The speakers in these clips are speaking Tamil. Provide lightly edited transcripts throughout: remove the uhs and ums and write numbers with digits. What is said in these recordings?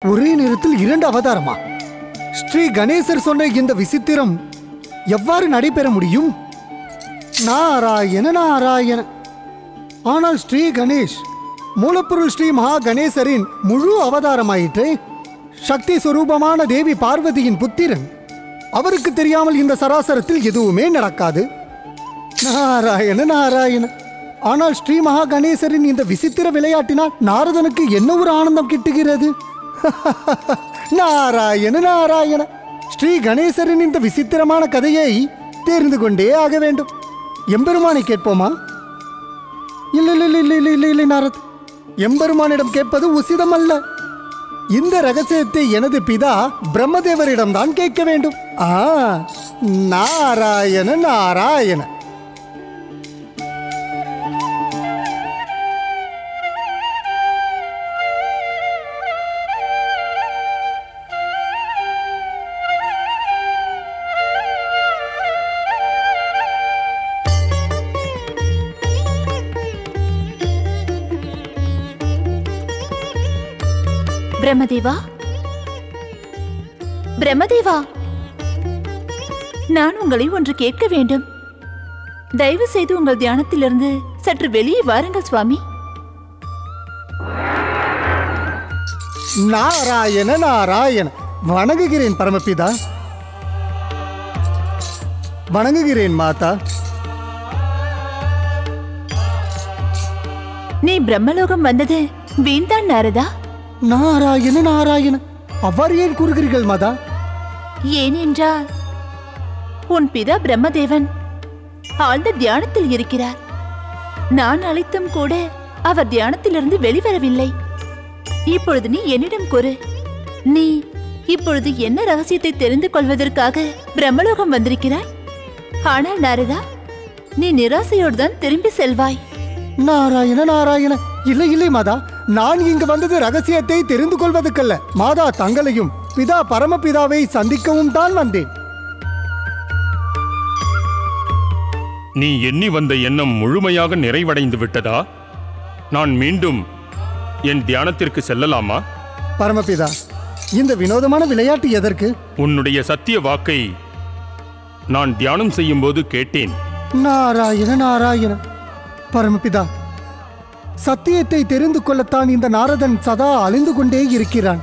ஒரே நேரத்தில் 2 அவதாரமா? ஸ்ரீ கணேசர் சொன்ன இந்த விசித்திரம் எவ்வாறு நடைபெற முடியும்? நாராயண நாராயண. ஆனால் ஸ்ரீ கணேஷ் மூலப்பொருள் ஸ்ரீ மகா கணேசரின் முழு அவதாரமாயிற்றே. சக்தி சுரூபமான தேவி பார்வதியின் புத்திரன். அவருக்கு தெரியாமல் இந்த சராசரத்தில் எதுவுமே நடக்காது. நாராயண நாராயண. ஆனால் ஸ்ரீ மகா கணேசரின் இந்த விசித்திர விளையாட்டினால் நாரதனுக்கு என்ன ஒரு ஆனந்தம் கிட்டுகிறது. நாராயண நாராயண. ஸ்ரீ கணேசரின் இந்த விசித்திரமான கதையை தெரிந்து கொண்டே ஆக வேண்டும். எம்பெருமானை கேட்போமா? இல்லை இல்லை இல்லை இல்லை இல்லை இல்லை நாரத், எம்பெருமானிடம் கேட்பது உசிதம் அல்ல. இந்த ரகசியத்தை எனது பிதா பிரம்மதேவரிடம்தான் கேட்க வேண்டும். நாராயண நாராயண. பிரம்மதேவா, பிரம்மதேவா, நான் உங்களை ஒன்று கேட்க வேண்டும். தயவு செய்து உங்கள் தியானத்திலிருந்து சற்று வெளியே வாருங்கள் சுவாமி. நாராயண நாராயண. வணங்குகிறேன் பரமபிதா. வணங்குகிறேன் மாதா. நீ பிரம்மலோகம் வந்தது வீண்தான் நாரதா? நாராயண நாராயண. அவ்வாறு ஏன் கூறுகிறீர்கள் மாதா? ஏனென்றால் உன் பிதா பிரம்மதேவன் ஆழ்ந்த தியானத்தில் இருக்கிறார். நான் அழைத்தும் கூட அவர் தியானத்திலிருந்து வெளிவரவில்லை. இப்பொழுது நீ என்னிடம் கூறு, நீ இப்பொழுது என்ன ரகசியத்தை தெரிந்து கொள்வதற்காக பிரம்மலோகம் வந்திருக்கிறாய்? ஆனால் நாரதா, நீ நிராசையோடு தான் திரும்பி செல்வாய். நாராயண நாராயண. இல்லை இல்லை மாதா, நான் இங்கு வந்தது ரகசியத்தை தெரிந்து கொள்வதற்கல்ல. மாதா, தங்களையும் பிதா பரமபிதாவை சந்திக்கவும் தான் வந்தேன். நீ எண்ணி வந்த எண்ணம் முழுமையாக நிறைவடைந்து விட்டதா? நான் மீண்டும் என் தியானத்திற்கு செல்லலாமா? பரமபிதா, இந்த வினோதமான விளையாட்டு எதற்கு? உன்னுடைய சத்திய வாக்கை நான் தியானம் செய்யும் போது கேட்டேன். நாராயண நாராயண. பரமபிதா, சத்தியத்தை தெரிந்து கொள்ளத்தான் இந்த நாரதன் சதா அழிந்து கொண்டே இருக்கிறான்.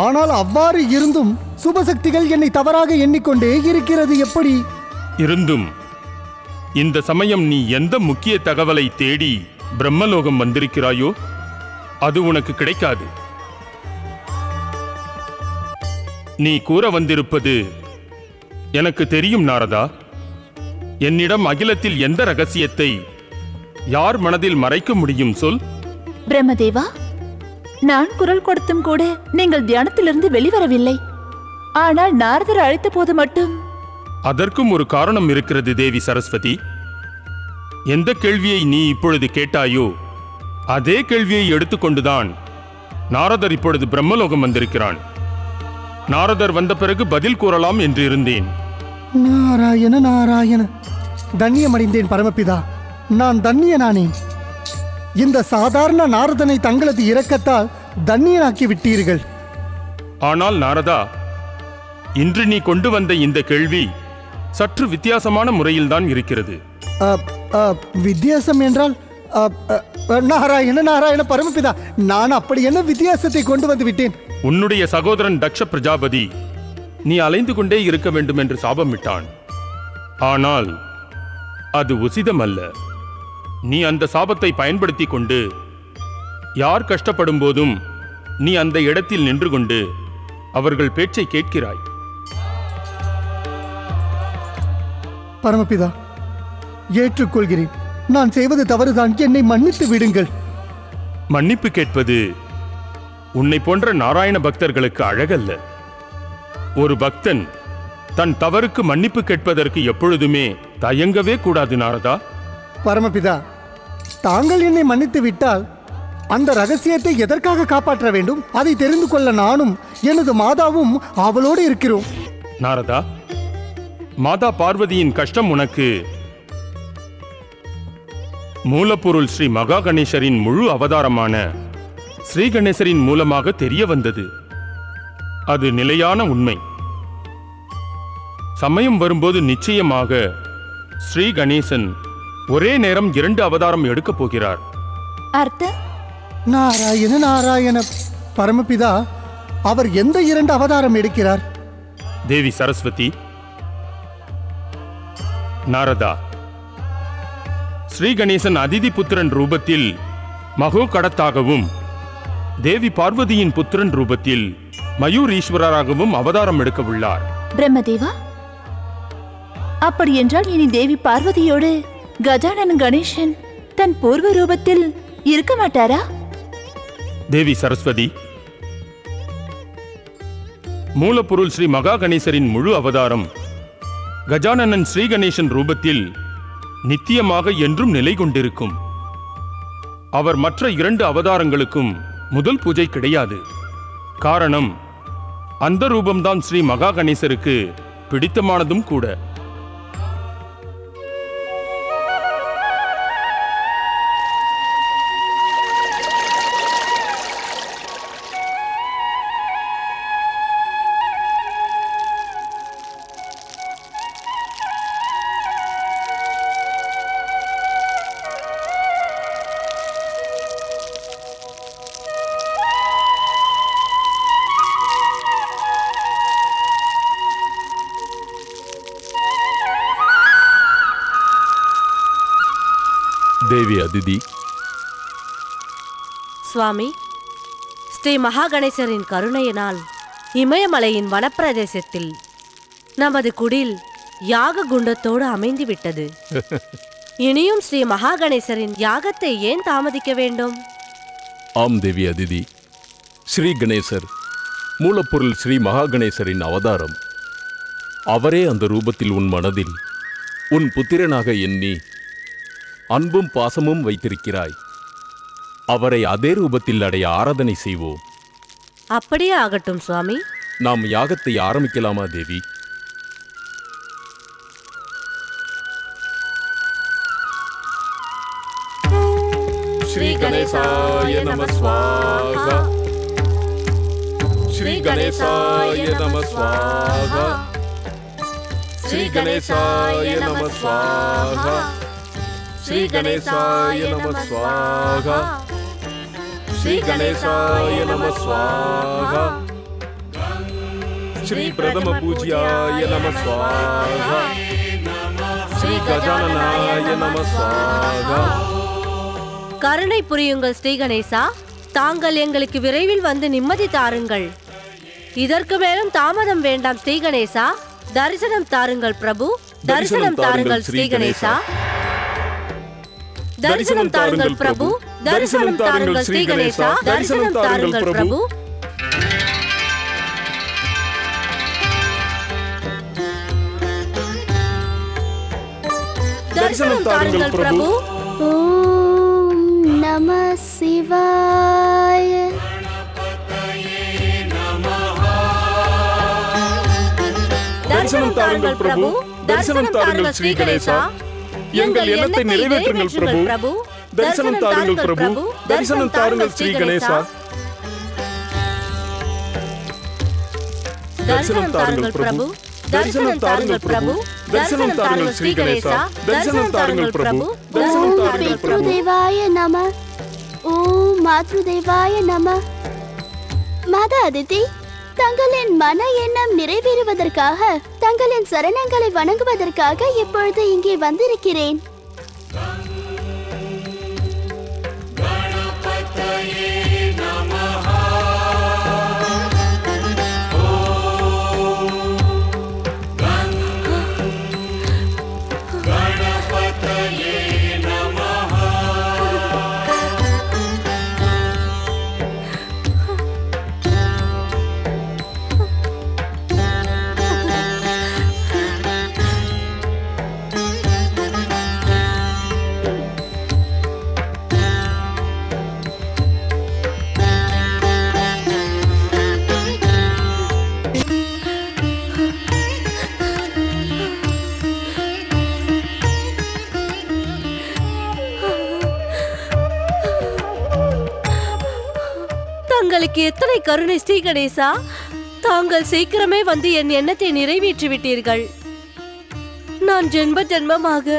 ஆனால் அவ்வாறு இருந்தும் சுபசக்திகள் என்னை தவறாக எண்ணிக்கொண்டே இருக்கிறது. எப்படி இருந்தும் இந்த சமயம் நீ எந்த முக்கிய தகவலை தேடி பிரம்மலோகம் வந்திருக்கிறாயோ அது உனக்கு கிடைக்காது. நீ கூற வந்திருப்பது எனக்கு தெரியும் நாரதா. என்னிடம் அகிலத்தில் எந்த ரகசியத்தை யார் மனதில் மறைக்க முடியும் சொல்? பிரம்மதேவா, நான் குரல் கொடுத்தும் கூட நீங்கள் தியானத்திலிருந்து வெளிவரவில்லை. ஆனால் நாரதர் அழைத்த போது மட்டும். அதற்கும் ஒரு காரணம் இருக்கிறது தேவி சரஸ்வதி. எந்த கேள்வியை நீ இப்பொழுது கேட்டாயோ அதே கேள்வியை எடுத்துக்கொண்டுதான் நாரதர் இப்பொழுது பிரம்மலோகம் வந்திருக்கிறான். நாரதர் வந்த பிறகு பதில் கூறலாம் என்று இருந்தேன். நாராயண நாராயண. தன்னியமடைந்தேன் பரமபிதா. நான் தன்னியனானேன். இந்த சாதாரண நாரதனை தங்களது இரக்கத்தால் தன்னியனாக்கி விட்டீர்கள். ஆனால் நாரதா, இன்று நீ கொண்டு வந்த இந்த கேள்வி சற்று வித்தியாசமான முறையில்தான் இருக்கிறது. வித்தியாசம் என்றால்? நாராயண நாராயண பரமபிதா, நான் அப்படி என்ன வித்தியாசத்தை கொண்டு வந்து விட்டேன்? உன்னுடைய சகோதரன் தக்ஷ பிரஜாபதி நீ அலைந்து கொண்டே இருக்க வேண்டும் என்று சாபமிட்டான். ஆனால் அது உசிதம் அல்ல. நீ அந்த சாபத்தை பயன்படுத்தி கொண்டு யார் கஷ்டப்படும் போதும் நீ அந்த இடத்தில் நின்று கொண்டு அவர்கள் பேச்சை கேட்கிறாய். பரமபிதா, ஏற்றுக்கொள்கிறேன். நான் செய்வது தவறுதான். என்னை மன்னித்து விடுங்கள். மன்னிப்பு கேட்பது உன்னை போன்ற நாராயண பக்தர்களுக்கு அழகல்ல. ஒரு பக்தன் தன் தவறுக்கு மன்னிப்பு கேட்பதற்கு எப்பொழுதுமே தயங்கவே கூடாது நாரதா. பரமபிதா, தாங்கள் என்னை மன்னித்து விட்டால் அந்த ரகசியத்தை எதற்காக காப்பாற்ற வேண்டும்? அதை தெரிந்து கொள்ள நானும் எனது மாதாவும் அவளோடு இருக்கிறோம். நாரதா, மாதா பார்வதியின் கஷ்டம் உனக்கு மூலப்பொருள் ஸ்ரீ மகா கணேசரின் முழு அவதாரமான ஸ்ரீ கணேசரின் மூலமாக தெரிய வந்தது. அது நிலையான உண்மை. சமயம் வரும்போது நிச்சயமாக ஸ்ரீ கணேசன் ஒரே நேரம் 2 அவதாரம் எடுக்கப் போகிறார். அர்த்தம்? நாராயண நாராயண பரமபிதா அவர் எந்த 2 அவதாரம் எடுக்கிறார்? தேவி சரஸ்வதி, நாரதா, ஸ்ரீ கணேசன் அதிதி புத்திரன் ரூபத்தில் மகோ கடத்தாகவும் தேவி பார்வதியின் புத்திரன் ரூபத்தில் மயூரீஸ்வரராகவும் அவதாரம் எடுக்க உள்ளார். பிரம்மதேவா, அப்படி என்றால் இனி தேவி பார்வதியோடு கஜானன் கணேசன் தன் பூர்வ ரூபத்தில் இருக்க மாட்டாரா? தேவி சரஸ்வதி, மூலப்பொருள் ஸ்ரீ மகா கணேசரின் முழு அவதாரம் கஜானனன் ஸ்ரீ கணேசன் ரூபத்தில் நித்தியமாக என்றும் நிலை கொண்டிருக்கும். அவர் மற்ற 2 அவதாரங்களுக்கும் முதல் பூஜை கிடையாது. காரணம், அந்த ரூபம்தான் ஸ்ரீ மகா கணேசருக்கு பிடித்தமானதும் கூட. தேவி அதிதி, சுவாமி, ஸ்ரீ மகாகணேசரின் கருணையினால் இமயமலையின் வனப்பிரதேசத்தில் நமது குடில் யாக குண்டத்தோடு அமைந்துவிட்டது. இனியும் ஸ்ரீ மகாகணேசரின் யாகத்தை ஏன் தாமதிக்க வேண்டும்? ஆம் தேவி அதிதி, ஸ்ரீ கணேசர் மூலப்பொருள் ஸ்ரீ மகாகணேசரின் அவதாரம். அவரே அந்த ரூபத்தில் உன் மனதில் உன் புத்திரனாக எண்ணி அன்பும் பாசமும் வைத்திருக்கிறாய். அவரை அதே ரூபத்தில் அடைய ஆராதனை செய்வோம். அப்படியே ஆகட்டும் சுவாமி. நாம் யாகத்தை ஆரம்பிக்கலாமா தேவி? ஸ்ரீ கணேசாய நம ஸ்வாஹா, ஸ்ரீ கணேசாய நம ஸ்வாஹா, ஸ்ரீ கணேசாய நம ஸ்வாஹா, ஸ்ரீ கணேசாய நம ஸ்வாஹா, ஸ்ரீ கணேசாய நம ஸ்வாஹா, ஸ்ரீ பிரதம பூஜ்யாய நம ஸ்வாஹா, ஸ்ரீ கஜானனாய நம ஸ்வாஹா. கருணை புரியுங்கள் ஸ்ரீ கணேசா. தாங்கள் எங்களுக்கு விரைவில் வந்து நிம்மதி தாருங்கள். இதற்கு மேலும் தாமதம் வேண்டாம் ஸ்ரீ கணேசா. தரிசனம் தாருங்கள் பிரபு, தரிசனம் தாருங்கள் ஸ்ரீ கணேசா. தரிசனம் தாருங்கள் பிரபு, தரிசனம் தாருங்கள் ஸ்ரீ கணேசா. தரிசனம் தாருங்கள் பிரபு. தரிசனம் தாருங்கள் பிரபு. ஓம் நம சிவாய. தரிசனம் தாருங்கள் பிரபு, தரிசனம் தாருங்கள் ஸ்ரீ கணேசா. எங்கள் எண்ணத்தை நிறைவேற்றுங்கள் பிரபு. தரிசனம் தாருங்கள் பிரபு, தரிசனம் தாருங்கள் ஸ்ரீ கணேசா. தரிசனம் தாருங்கள் பிரபு, தரிசனம் தாருங்கள் பிரபு. தரிசனம் தாருங்கள் ஸ்ரீ கணேசா. தரிசனம் தாருங்கள் பிரபு. தரிசனம் ஓம் தாருங்கள் பிரபு. பித்ருதேவாய நம. ஓம் மாத்ருதேவாய நம. மாதா அதிதி, தங்களின் மன எண்ணம் நிறைவேறுவதற்காக, தங்களின் சரணங்களை வணங்குவதற்காக இப்பொழுது இங்கே வந்திருக்கிறேன். உங்களுக்கு எத்தனை கருணை ஸ்ரீ கணேசா! தாங்கள் சீக்கிரமே வந்து என் எண்ணத்தை நிறைவேற்றி விட்டீர்கள். நான் ஜென்ம ஜென்மமாக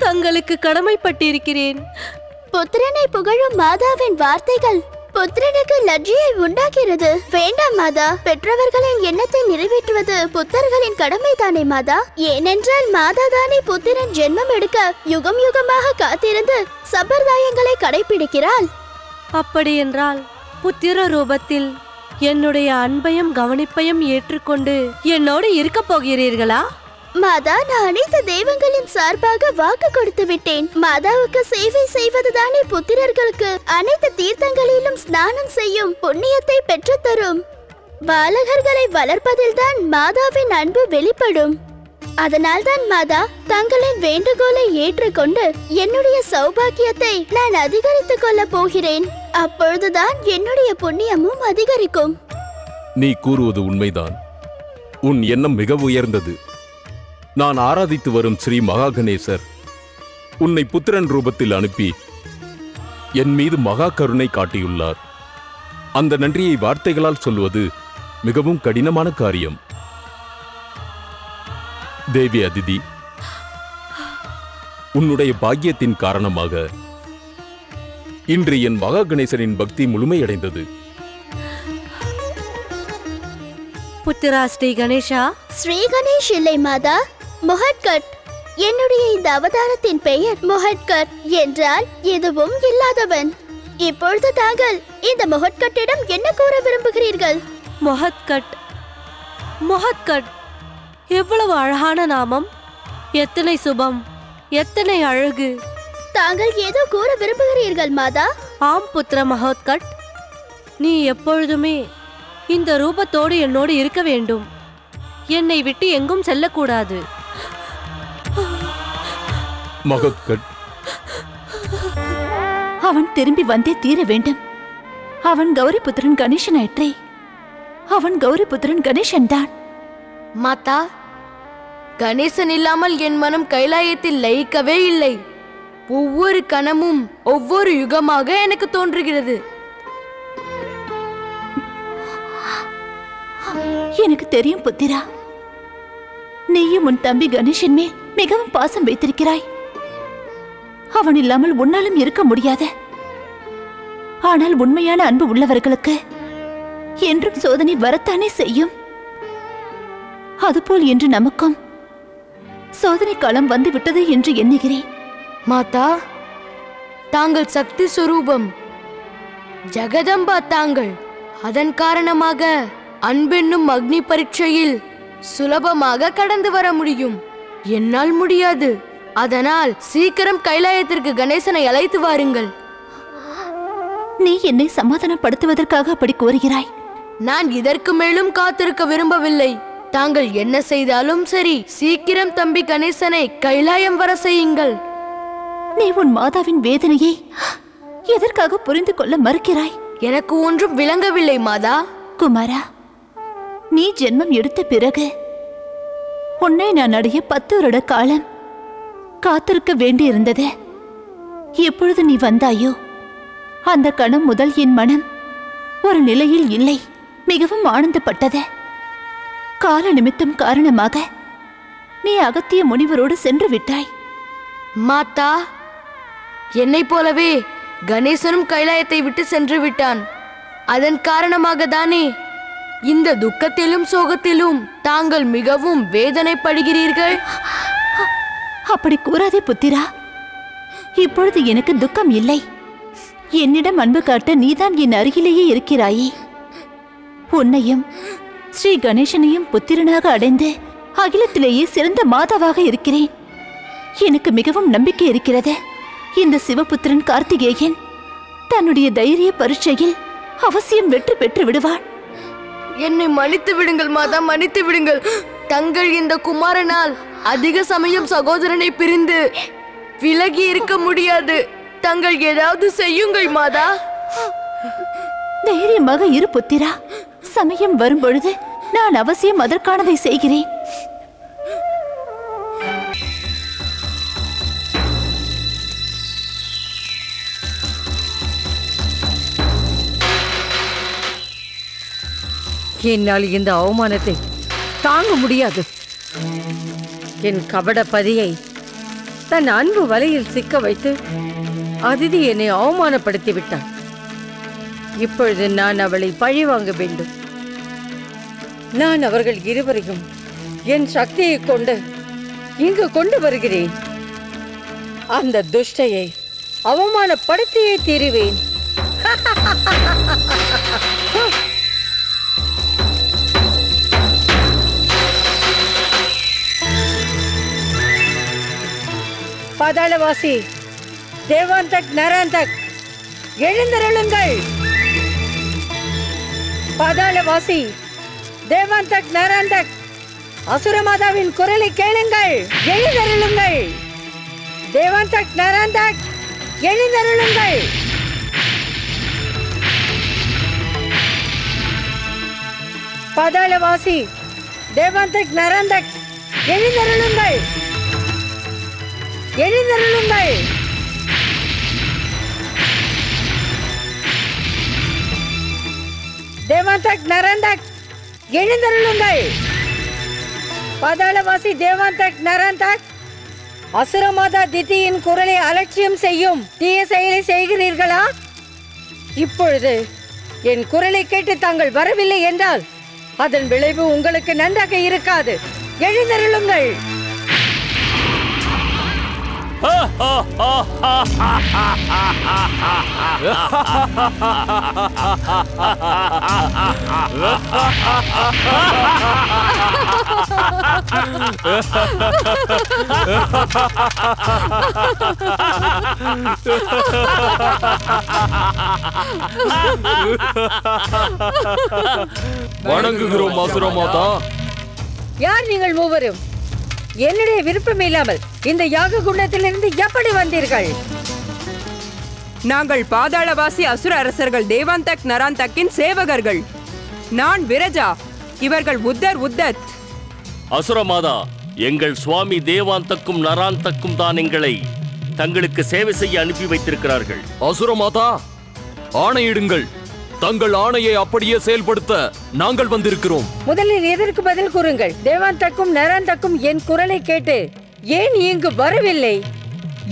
தங்களுக்கு கடமைப்பட்டிருக்கிறேன். புத்திரனை புகழும் மாதாவின் வார்த்தைகள் புத்திரனுக்கு லஜ்ஜையை உண்டாகிறது. வேண்டாம் மாதா, பெற்றவர்களின் எண்ணத்தை நிறைவேற்றுவது புத்தர்களின் கடமை தானே மாதா. ஏனென்றால் மாதா தானே புத்திரன் ஜென்மம் எடுக்க யுகம் யுகமாக காத்திருந்து சம்பிரதாயங்களை கடைபிடிக்கிறாள். அப்படியென்றால் புத்திர ரூபத்தில் என்னுடைய அன்பையும் கவனிப்பையும் ஏற்றுக்கொண்டு என்னோடு இருக்க போகிறீர்களா? மாதா, நான் அனைத்து தெய்வங்களின் சார்பாக வாக்கு கொடுத்து விட்டேன். மாதாவுக்கு சேவை செய்வதுதானே புத்திரர்களுக்கு அனைத்து தீர்த்தங்களிலும் ஸ்நானம் செய்யும் புண்ணியத்தை பெற்றுத்தரும். பாலகர்களை வளர்ப்பதில்தான் மாதாவின் அன்பு வெளிப்படும். அதனால்தான் மாதா, தங்களின் வேண்டுகோளை ஏற்றுக்கொண்டு என்னுடைய சௌபாக்கியத்தை நான் அதிகரித்துக் கொள்ள போகிறேன். அப்பொழுதுதான் என்னுடைய புண்ணியமும் அதிகரிக்கும். நீ கூறுவது உண்மைதான். உன் எண்ணம் மிக உயர்ந்தது. நான் ஆராதித்து வரும் ஸ்ரீ மகா கணேசர் உன்னை புத்திரன் ரூபத்தில் அனுப்பி என் மீது மகா கருணை காட்டியுள்ளார். அந்த நன்றியை வார்த்தைகளால் சொல்வது மிகவும் கடினமான காரியம். தேவி அதிதி, உன்னுடைய பாக்கியத்தின் காரணமாக இன்று என் மகா கணேசரின் பக்தி முழுமையடைந்தது. புத்திரா ஸ்ரீ கணேஷா. ஸ்ரீ கணேஷ் இல்லை மாதா, மொஹட்கட். என்னுடைய இந்த அவதாரத்தின் பெயர் மொஹட்கட் என்றால் எதுவும் இல்லாதவன். இப்பொழுது தாங்கள் இந்த மொஹட்கட்டிடம் என்ன கூற விரும்புகிறீர்கள்? மொஹத்கட், மொஹத்கட், எவ்வளவு அழகான நாமம்! எத்தனை சுபம், எத்தனை அழகு! தாங்கள் ஏதோ கூற விரும்புகிறீர்கள் மாதா? ஆம் புத்திர மகோத்கட், நீ எப்பொழுதுமே இந்த ரூபத்தோடு என்னோடு இருக்க வேண்டும். என்னை விட்டு எங்கும் செல்லக்கூடாது. மகோத்கட், அவன் திரும்பி வந்தே தீர வேண்டும். அவன் கௌரி புத்திரன் கணேசன் ஆயிற்றே. அவன் கௌரி புத்திரன் கணேசன் தான். மாதா, கணேசன் இல்லாமல் என் மனம் கைலாயத்தில் லயிக்கவே இல்லை. ஒவ்வொரு கணமும் ஒவ்வொரு யுகமாக எனக்கு தோன்றுகிறது. எனக்கு தெரியும் புத்திரா, நீயும் உன் தம்பி கணேசன் மேல் மிகவும் பாசம் வைத்திருக்கிறாய். அவன் இல்லாமல் உன்னாலும் இருக்க முடியாத. ஆனால் உண்மையான அன்பு உள்ளவர்களுக்கு என்றும் சோதனை வரத்தானே செய்யும். அதுபோல் இன்று நமக்கும் சோதனை காலம் வந்துவிட்டது என்று எண்ணுகிறேன். மாதா, தாங்கள் சக்தி சுரூபம், ஜெகதம்பா தாங்கள். அதன் காரணமாக அன்பென்னும் அக்னி பரீட்சையில் சுலபமாக கடந்து வர முடியும். என்னால் முடியாது. அதனால் சீக்கிரம் கைலாயத்திற்கு கணேசனை அழைத்து வாருங்கள். நீ என்னை சமாதானப்படுத்துவதற்காக அப்படி கோருகிறாய். நான் இதற்கு மேலும் காத்திருக்க விரும்பவில்லை. தாங்கள் என்ன செய்தாலும் சரி, சீக்கிரம் தம்பி கணேசனை கைலாயம் வர செய்யுங்கள். நீ உன் மாதாவின் வேதனையை எதற்காக புரிந்து கொள்ள மறுக்கிறாய்? எனக்கு ஒன்றும் விளங்கவில்லை மாதா. குமாரா, நீ ஜென்மம் எடுத்த பிறகு உன்னை நான் அடைய 10 வருட காலம் காத்திருக்க வேண்டியிருந்தது. எப்பொழுது நீ வந்தாயோ அந்த கணம் முதல் என் மனம் ஒரு நிலையில் இல்லை, மிகவும் ஆனந்தப்பட்டது. கால நிமித்தம் காரணமாக நீ அகத்திய முனிவரோடு சென்று விட்டாய். மாதா, என்னை போலவே கணேசனும் கைலாயத்தை விட்டு சென்று விட்டான். அதன் காரணமாக தானே இந்த துக்கத்திலும் சோகத்திலும் தாங்கள் மிகவும் வேதனைப்படுகிறீர்கள். அப்படி கூறாதே புத்திரா. இப்பொழுது எனக்கு துக்கம் இல்லை. என்னிடம் அன்பு காட்ட நீதான் என் அருகிலேயே இருக்கிறாயே. உன்னையும் ஸ்ரீ கணேசனையும் புத்திரனாக அடைந்து அகிலத்திலேயே சிறந்த மாதாவாக இருக்கிறேன். எனக்கு மிகவும் நம்பிக்கை இருக்கிறது. இந்த சிவபுத்திரன் கார்த்திகேயன் தன்னுடைய தைரிய பரீட்சையில் அவசியம் வெற்றி பெற்று விடுவான். என்னை மன்னித்து விடுங்கள் மாதா, மன்னித்து விடுங்கள். தங்கள் இந்த குமாரனால் அதிக சமயம் சகோதரனை பிரிந்து விலகி இருக்க முடியாது. தங்கள் ஏதாவது செய்யுங்கள் மாதா. தைரியமாக இரு புத்திரா. சமயம் வரும்பொழுது நான் அவசியம் அதற்கானதை செய்கிறேன். என்னால் இந்த அவமானத்தை தாங்க முடியாது. என் கபட பதியை தன் அன்பு வலையில் சிக்க வைத்து அதிதி என்னை அவமானப்படுத்தி விட்டான். இப்பொழுது நான் அவளை பழி வாங்க வேண்டும். நான் அவர்கள் இருவரையும் என் சக்தியை கொண்டு இங்கு கொண்டு வருகிறேன். அந்த துஷ்டையை அவமானப்படுத்தியே தீருவேன். பாதாளவாசி தேவாந்தக் நராந்தக் எழுந்தருளுங்கள். பாதாளவாசி தேவாந்தக் நராந்தக் அசுரமாதாவின் குரலை கேளுங்கள். எழுந்தருளுங்கள். தேவாந்தக் நராந்தக் எழுந்தருளுங்கள். பாதாளவாசி தேவாந்தக் நராந்தக் எழுந்தருளுங்கள். எழுந்தருளுங்கள். தேவாந்தக் நராந்தக் எழுந்தருளுங்கள். பாதாளவாசி தேவாந்தக் நராந்தக் அசுரமாதா திதியின் குரலை அலட்சியம் செய்யும் தீய செயலை செய்கிறீர்களா? இப்பொழுது என் குரலை கேட்டு தாங்கள் வரவில்லை என்றால் அதன் விளைவு உங்களுக்கு நன்றாக இருக்காது. எழுந்தருளுங்கள். வணங்குகிறோம் அசுரமாதா. யார் நீங்கள் மூவரும்? என்னுடைய விருப்பம் இல்லாமல் இந்த யாக குண்டத்திலிருந்து எப்படி வந்தீர்கள்? நாங்கள் பாதாளவாசி அசுர அரசர்கள் தேவாந்தக் நராந்தக்கின் சேவகர்கள். நான் விரஜா, இவர்கள் உத்தர் உத்தத். அசுரமாதா, எங்கள் சுவாமி தேவாந்தக்கும் நராந்தக்கும் தான் எங்களை தங்களுக்கு சேவை செய்ய அனுப்பி வைத்திருக்கிறார்கள். அசுரமாதா, ஆணையிடுங்கள். தங்கள் ஆணையை அப்படியே செயல்படுத்த நாங்கள் வந்திருக்கிறோம். முதலில் எதற்கு பதில் கூறுங்கள். தேவாந்தக்கும் நராந்தக்கும் என் குரலை கேட்டு ஏன் இங்கு வரவில்லை?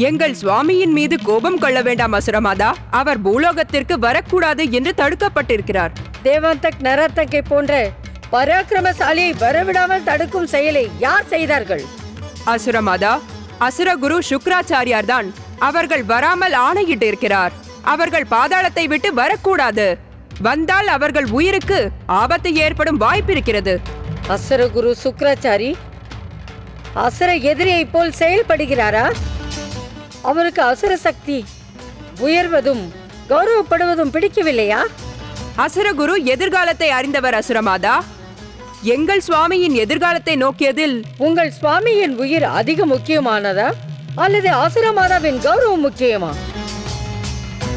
எங்கள் சுவாமியின் மீது கோபம் கொள்ள வேண்டாம் அசுரமாதா. அவர் பூலோகத்திற்கு வரக்கூடாது என்று தடுக்கப்பட்டிருக்கிறார். தேவாந்தக் நராந்தக்கை போன்ற பராக்கிரமசாலியை வரவிடாமல் தடுக்கும் செயலை யார் செய்தார்கள்? அசுரமாதா, அசுரகுரு சுக்ராச்சாரியார் தான் அவர்கள் வராமல் ஆணையிட்டு இருக்கிறார். அவர்கள் பாதாளத்தை விட்டு வரக்கூடாது. வந்தால் அவர்கள் உயிருக்கு ஆபத்து ஏற்படும் வாய்ப்பிருக்கிறது. அசுரகுரு சுக்ராச்சாரி அசுர எதிரியை போல் செயல்படுகிறாரா? அவருக்கு அசுர சக்தி உயர்வதும் கௌரவப்படுவதும் பிடிக்கவில்லையா? அசுரகுரு எதிர்காலத்தை அறிந்தவர் அசுரமாதா. எங்கள் சுவாமியின் எதிர்காலத்தை நோக்கியதில் உங்கள் சுவாமியின் உயிர் அதிக முக்கியமானதா அல்லது அசுரமாதாவின் கௌரவம் முக்கியமா?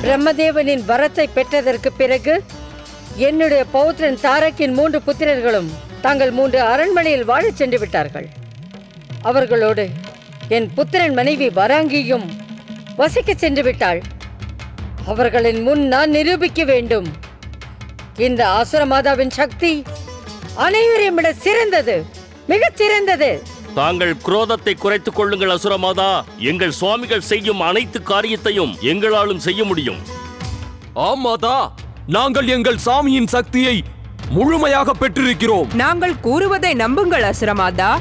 பிரம்மதேவனின் வரத்தை பெற்றதற்கு பிறகு என்னுடைய பௌத்திரன் தாரக்கின் 3 புத்திரர்களும் தாங்கள் 3 அரண்மனையில் வாழச் சென்று விட்டார்கள். அவர்களோடு என் புத்திரன் மனைவி வராங்கியும் வசிக்க சென்று விட்டாள். அவர்களின் முன் நான் நிரூபிக்க வேண்டும். இந்த அசுரமாதாவின் சக்தி அனைவரையும் விட சிறந்தது, மிகச் சிறந்தது. தாங்கள் குரோதத்தை குறைத்துக் கொள்ளுங்கள் அசுரமாதா. எங்கள் சுவாமிகள் செய்யும் அனைத்து காரியத்தையும் எங்களாலும் செய்ய முடியும். ஆமாதா, நாங்கள் எங்கள் சாமியின் சக்தியை முழுமையாக பெற்றிருக்கிறோம். நாங்கள் கூறுவதை நம்புங்கள் அசுரமாதா.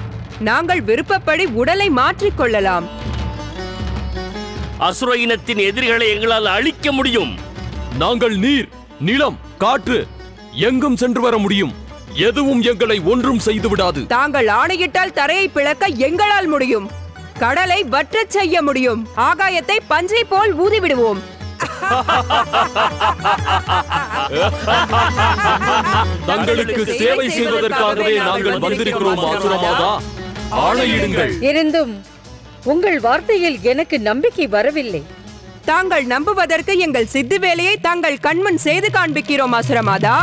நாங்கள் விருப்பப்படி உடலை மாற்றிக் கொள்ளலாம். அசுர இனத்தின் எதிரிகளை எங்களால் அழிக்க முடியும். நாங்கள் நீர், நிலம், காற்று எங்கும் சென்று வர முடியும். எதுவும் எங்களை ஒன்றும் செய்து விடாது. தாங்கள் ஆணையிட்டால் தரையை பிளக்க எங்களால் முடியும். கடலை வற்றச் செய்ய முடியும். ஆகாயத்தை பஞ்சை போல் ஊதிவிடுவோம். தங்களுக்கு சேவை செய்வதற்காகவே நாங்கள் வந்திருக்கிறோம் அசுரமாதா. ஆணையிடுங்கள். இருந்தும் உங்கள் வார்த்தையில் எனக்கு நம்பிக்கை வரவில்லை. தாங்கள் நம்புவதற்கு எங்கள் சித்து வேலையை தாங்கள் கண்முன் செய்து காண்பிக்கிறோம் அசுரமாதா.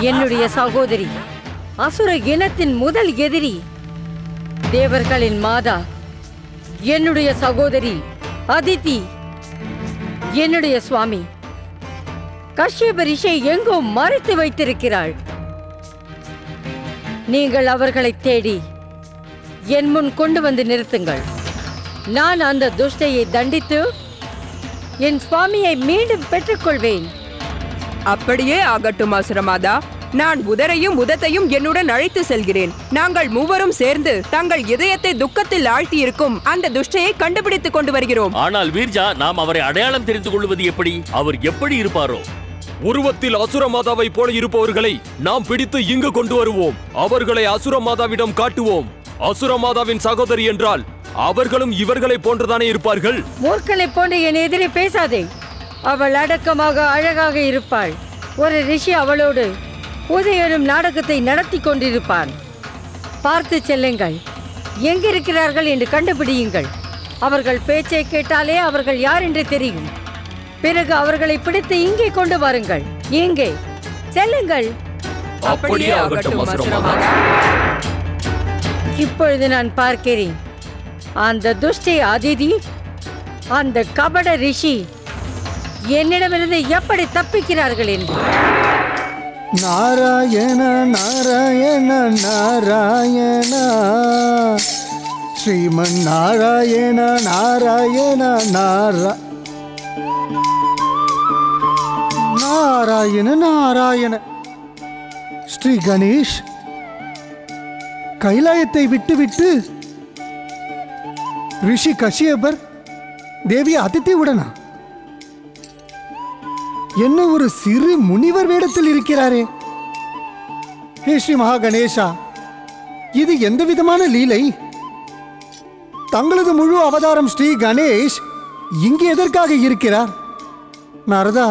என்னுடைய சகோதரி அசுர இனத்தின் முதல் எதிரி தேவர்களின் மாதா, என்னுடைய சகோதரி அதிதி, என்னுடைய சுவாமி கஷ்யப ரிஷி எங்கோ மறைத்து வைத்திருக்கிறாள். நீங்கள் அவர்களை தேடி என் முன் கொண்டு வந்து நிறுத்துங்கள். நான் அந்த துஷ்டையை தண்டித்து என் சுவாமியை மீண்டும் பெற்றுக்கொள்வேன். அப்படியே ஆகட்டும் அசுரமாதா. நான் உதரையும் உதத்தையும் என்னுடன் அழைத்து செல்கிறேன். நாங்கள் மூவரும் சேர்ந்து தங்கள் இதயத்தை துக்கத்தில் ஆழ்த்தி இருக்கும் அந்த துஷ்டையை கண்டுபிடித்துக் கொண்டு வருகிறோம். ஆனால் வீர்ஜா, நாம் அவரை அடையாளம் தெரிந்து கொள்வது எப்படி? அவர் எப்படி இருப்பாரோ? உருவத்தில் அசுரமாதாவை போல இருப்பவர்களை நாம் பிடித்து இங்கு கொண்டு வருவோம். அவர்களை அசுரமாதாவிடம் காட்டுவோம். அசுரமாதாவின் சகோதரி என்றால் அவர்களும் இவர்களை போன்றுதானே இருப்பார்கள். மூர்க்கனை போன்று என் எதிரே பேசாதே. அவள் அடக்கமாக அழகாக இருப்பாள். ஒரு ரிஷி அவளோடு பூஜை எனும் நாடகத்தை நடத்தி கொண்டிருப்பான். பார்த்து செல்லுங்கள். எங்கிருக்கிறார்கள் என்று கண்டுபிடியுங்கள். அவர்கள் பேச்சை கேட்டாலே அவர்கள் யார் என்று தெரியும். பிறகு அவர்களை பிடித்து இங்கே கொண்டு வாருங்கள். இங்கே செல்லுங்கள். அப்படியே ஆகட்டும் அசுரமாதா. இப்பொழுது நான் பார்க்கிறேன் அந்த துஷ்டி அதிதி, அந்த கபட ரிஷி என்னிடமிருந்து எப்படி தப்பிக்கிறார்கள் என்று. நாராயண நாராயண நாராயண ஸ்ரீமன் நாராயண நாராயண நாராயண நாராயண. ஸ்ரீ கணேஷ் கைலாயத்தை விட்டுவிட்டு ரிஷி கஷ்யபர் தேவி அதிதியுடனா என்ன ஒரு சிறு முனிவர் வேடத்தில் இருக்கிறாரே. ஹே ஸ்ரீ மகா கணேஷா, இது எந்த விதமான லீலை? தங்களது முழு அவதாரம் ஸ்ரீ கணேஷ் இங்கே எதற்காக இருக்கிறார்? நாரதா,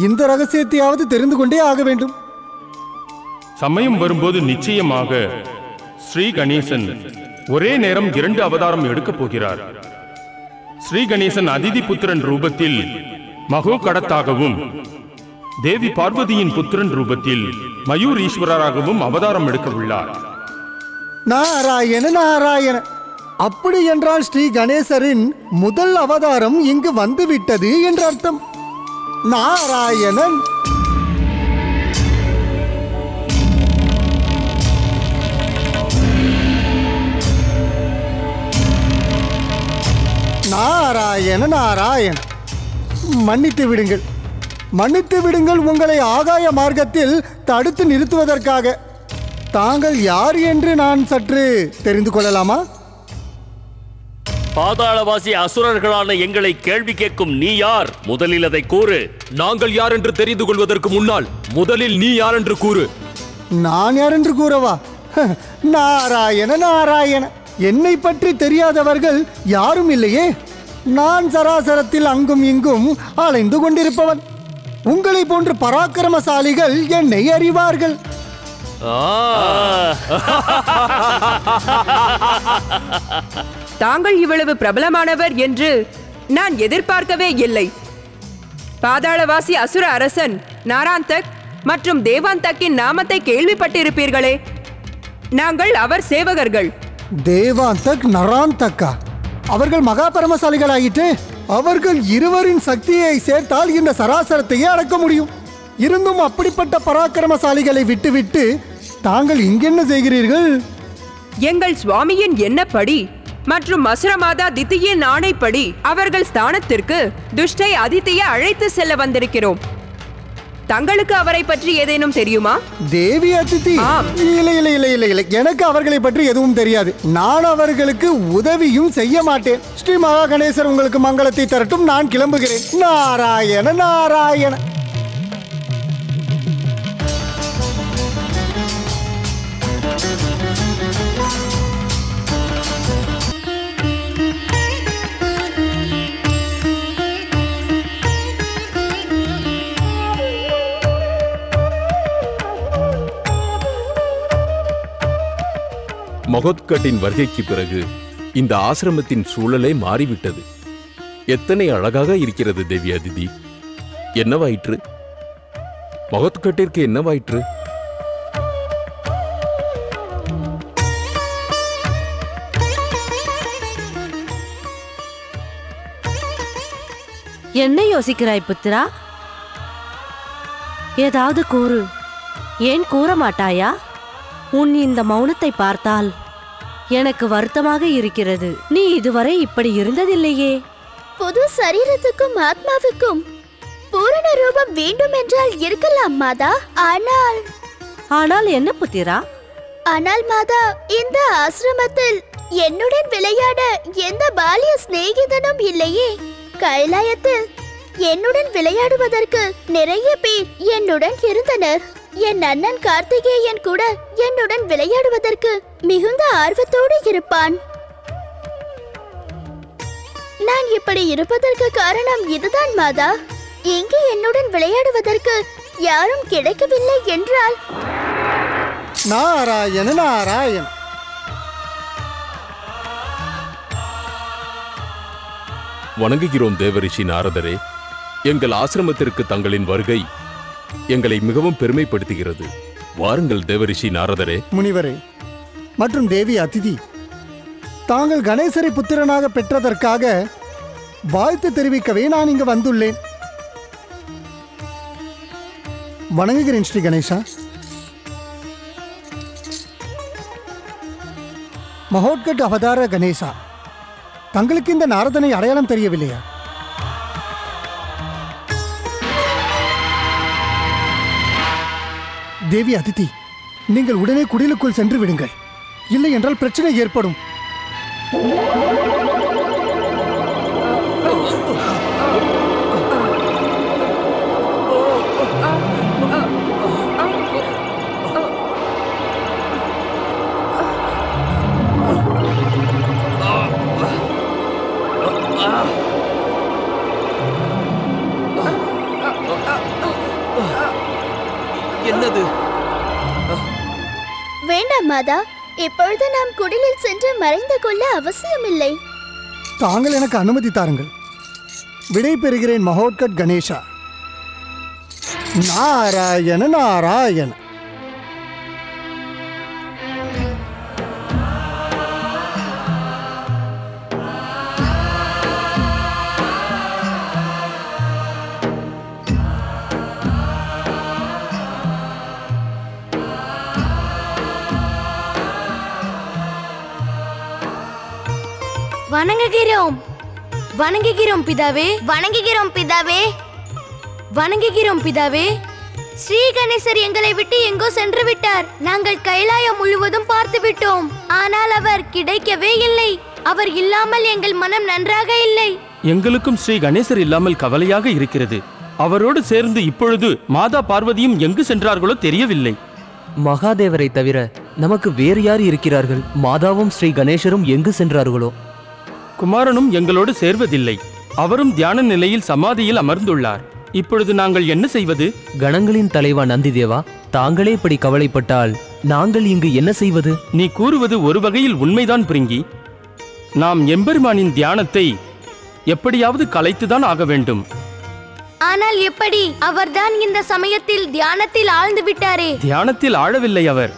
இந்த ரகசியத்தையாவது தெரிந்து கொண்டே ஆக வேண்டும். சமயம் வரும்போது நிச்சயமாக ஸ்ரீ கணேசன் ஒரே நேரம் 2 அவதாரம் எடுக்கப் போகிறார். ஸ்ரீ கணேசன் அதிதி புத்திரன் ரூபத்தில் மகோ கடத்தாகவும் தேவி பார்வதியின் புத்திரன் ரூபத்தில் மயூர் ஈஸ்வரராகவும் அவதாரம் எடுக்க உள்ளார். நாராயண நாராயண. அப்படி என்றால் ஸ்ரீ கணேசரின் முதல் அவதாரம் இங்கு வந்துவிட்டது என்று அர்த்தம். நாராயணன். நாராயண நாராயண. மன்னித்து விடுங்கள், மன்னித்து விடுங்கள். உங்களை ஆகாய மார்க்கத்தில் தடுத்து நிறுத்துவதற்காக. தாங்கள் யார் என்று நான் சற்று தெரிந்து கொள்ளலாமா? பாதாளவாசி அசுரர்களான எங்களை கேள்வி கேட்கும் நீ யார்? முதலில் அதை கூறு. நாங்கள் யார் என்று தெரிந்து கொள்வதற்கு முன்னால் முதலில் நீ யார் என்று கூறு. நான் யார் என்று கூறவா? நாராயண நாராயண. என்னை பற்றி தெரியாதவர்கள் யாரும் இல்லையே. நான் சராசரத்தில் அங்கும் இங்கும் அலைந்து கொண்டிருப்பவன். உங்களை போன்ற பராக்கிரமசாலிகள் என்னை அறிவார்கள். தாங்கள் இவ்வளவு பிரபலமானவர் என்று நான் எதிர்பார்க்கவே இல்லை. பாதாளவாசி அசுர அரசன் நாராந்தக் மற்றும் தேவாந்தக்கின் நாமத்தை கேள்விப்பட்டிருப்பீர்களே. நாங்கள் அவர் சேவகர்கள். தேவாந்தக் நராந்தக்கா? அவர்கள் மகா பரமசாலிகளாயிட்டே. அவர்கள் இருவரின் சக்தியை சேர்த்தால் இந்த சராசரத்தையே அடக்க முடியும். இருந்தும் அப்படிப்பட்ட பராக்கிரமசாலிகளை விட்டுவிட்டு தாங்கள் இங்கென்ன செய்கிறீர்கள்? எங்கள் சுவாமியின் எண்ணப்படி மற்றும் அசுரமாதா தித்தியின் ஆணைப்படி அவர்கள் ஸ்தானத்திற்கு துஷ்டை அதித்தியை அழைத்து செல்ல வந்திருக்கிறோம். தங்களுக்கு அவரை பற்றி ஏதேனும் தெரியுமா? தேவி அதித்தி? இல்ல இல்ல இல்ல இல்ல இல்ல, எனக்கு அவர்களை பற்றி எதுவும் தெரியாது. நான் அவர்களுக்கு உதவியும் செய்ய மாட்டேன். ஸ்ரீ மகா கணேசர் உங்களுக்கு மங்களத்தை தரட்டும். நான் கிளம்புகிறேன். நாராயண நாராயண. மகோத்கட்டின் வருகைக்கு பிறகு இந்த ஆசிரமத்தின் சூழலே மாறிவிட்டது. எத்தனை அழகாக இருக்கிறது தேவி அதிதி. என்னவாயிற்று? மகோத்கட்டிற்கு என்னவாயிற்று? என்ன யோசிக்கிறாய் புத்திரா? ஏதாவது கூறு. ஏன் கூற மாட்டாயா? உன் இந்த மௌனத்தை பார்த்தால் எனக்கு வருத்தமாக இருக்கிறது. நீ இதுவரை இப்படி இருந்ததில்லையே. புது சரீரத்துக்கும் ஆத்மாவுக்கும் பூரண ரூபம் வேண்டும் என்றால் இருக்கலாம் மாதா. ஆனால் என்ன புத்திரா? ஆனால் மாதா, இந்த ஆசிரமத்தில் என்னுடன் விளையாட எந்த பாலிய சிநேகிதனும் இல்லையே. கைலாயத்தில் என்னுடன் விளையாடுவதற்கு நிறைய பேர் என்னுடன் இருந்தனர். என் அண்ணன் கார்த்திகேயன் கூட என்னுடன் விளையாடுவதற்கு மிகுந்த ஆர்வத்தோடு இருப்பான். நான் இப்படி இருப்பதற்கு காரணம் இதுதான் மாதா. இங்கு என்னுடன் விளையாடுவதற்கு யாரும் கிடைக்கவில்லை என்றால் நாராயண நாராயண. வணங்குகிறோம் தேவரிஷி நாரதரே. எங்கள் ஆசிரமத்திற்கு தங்களின் வருகை எங்களை மிகவும் பெருமைப்படுத்துகிறது. வாருங்கள் தேவரிஷி நாரதரே. முனிவரே மற்றும் தேவி அதிதி, தாங்கள் கணேசரை புத்திரனாக பெற்றதற்காக வாழ்த்து தெரிவிக்கவே நான் இங்கு வந்துள்ளேன். வணங்குகிறேன் ஸ்ரீ கணேசா. மகோத்கட் அவதார கணேசா, தங்களுக்கு இந்த நாரதனை அடையாளம் தெரியவில்லையா? தேவி அதிதி, நீங்கள் உடனே குடிலுக்குள் சென்று விடுங்கள். இல்லை என்றால் பிரச்சனை ஏற்படும். என்னது? வேண்டாம் மாதா, இப்பொழுது நாம் குடிலில் சென்று மறைந்து கொள்ள அவசியமில்லை. தாங்கள் எனக்கு அனுமதி தாருங்கள். விடை பெறுகிறேன் மகோத்கட் கணேசா. நாராயண நாராயண. வணங்குகிறோம். வணங்குகிறோம் பிதாவே. வணங்குகிறோம் பிதாவே. வணங்குகிறோம் பிதாவே. ஸ்ரீ கணேசர் எங்களை விட்டு எங்கோ சென்று விட்டார். நாங்கள் கைலாயம் முழுவதும் பார்த்து விட்டோம். ஆனால் அவர் கிடைக்கவே இல்லை. அவர் இல்லாமல் எங்கள் மனம் நன்றாக இல்லை. எங்களுக்கும் ஸ்ரீ கணேசர் இல்லாமல் கவலையாக இருக்கிறது. அவரோடு சேர்ந்து இப்பொழுது மாதா பார்வதியும் எங்கு சென்றார்களோ தெரியவில்லை. மகாதேவரை தவிர நமக்கு வேறு யார் இருக்கிறார்கள்? மாதாவும் ஸ்ரீ கணேசரும் எங்கு சென்றார்களோ? குமாரனும் எங்களோடு சேர்வதில்லை. அவரும் தியான நிலையில் சமாதியில் அமர்ந்துள்ளார். இப்பொழுது நாங்கள் என்ன செய்வது? கணங்களின் தலைவா நந்திதேவா, தாங்களே இப்படி கவலைப்பட்டால் நாங்கள் இங்கு என்ன செய்வது? நீ கூறுவது ஒரு வகையில் உண்மைதான் பிரிங்கி. நாம் எம்பெருமானின் தியானத்தை எப்படியாவது கலைத்துதான் ஆக வேண்டும். ஆனால் எப்படி? அவர்தான் இந்த சமயத்தில் தியானத்தில் ஆழ்ந்து விட்டாரே. தியானத்தில் ஆழவில்லை அவர்.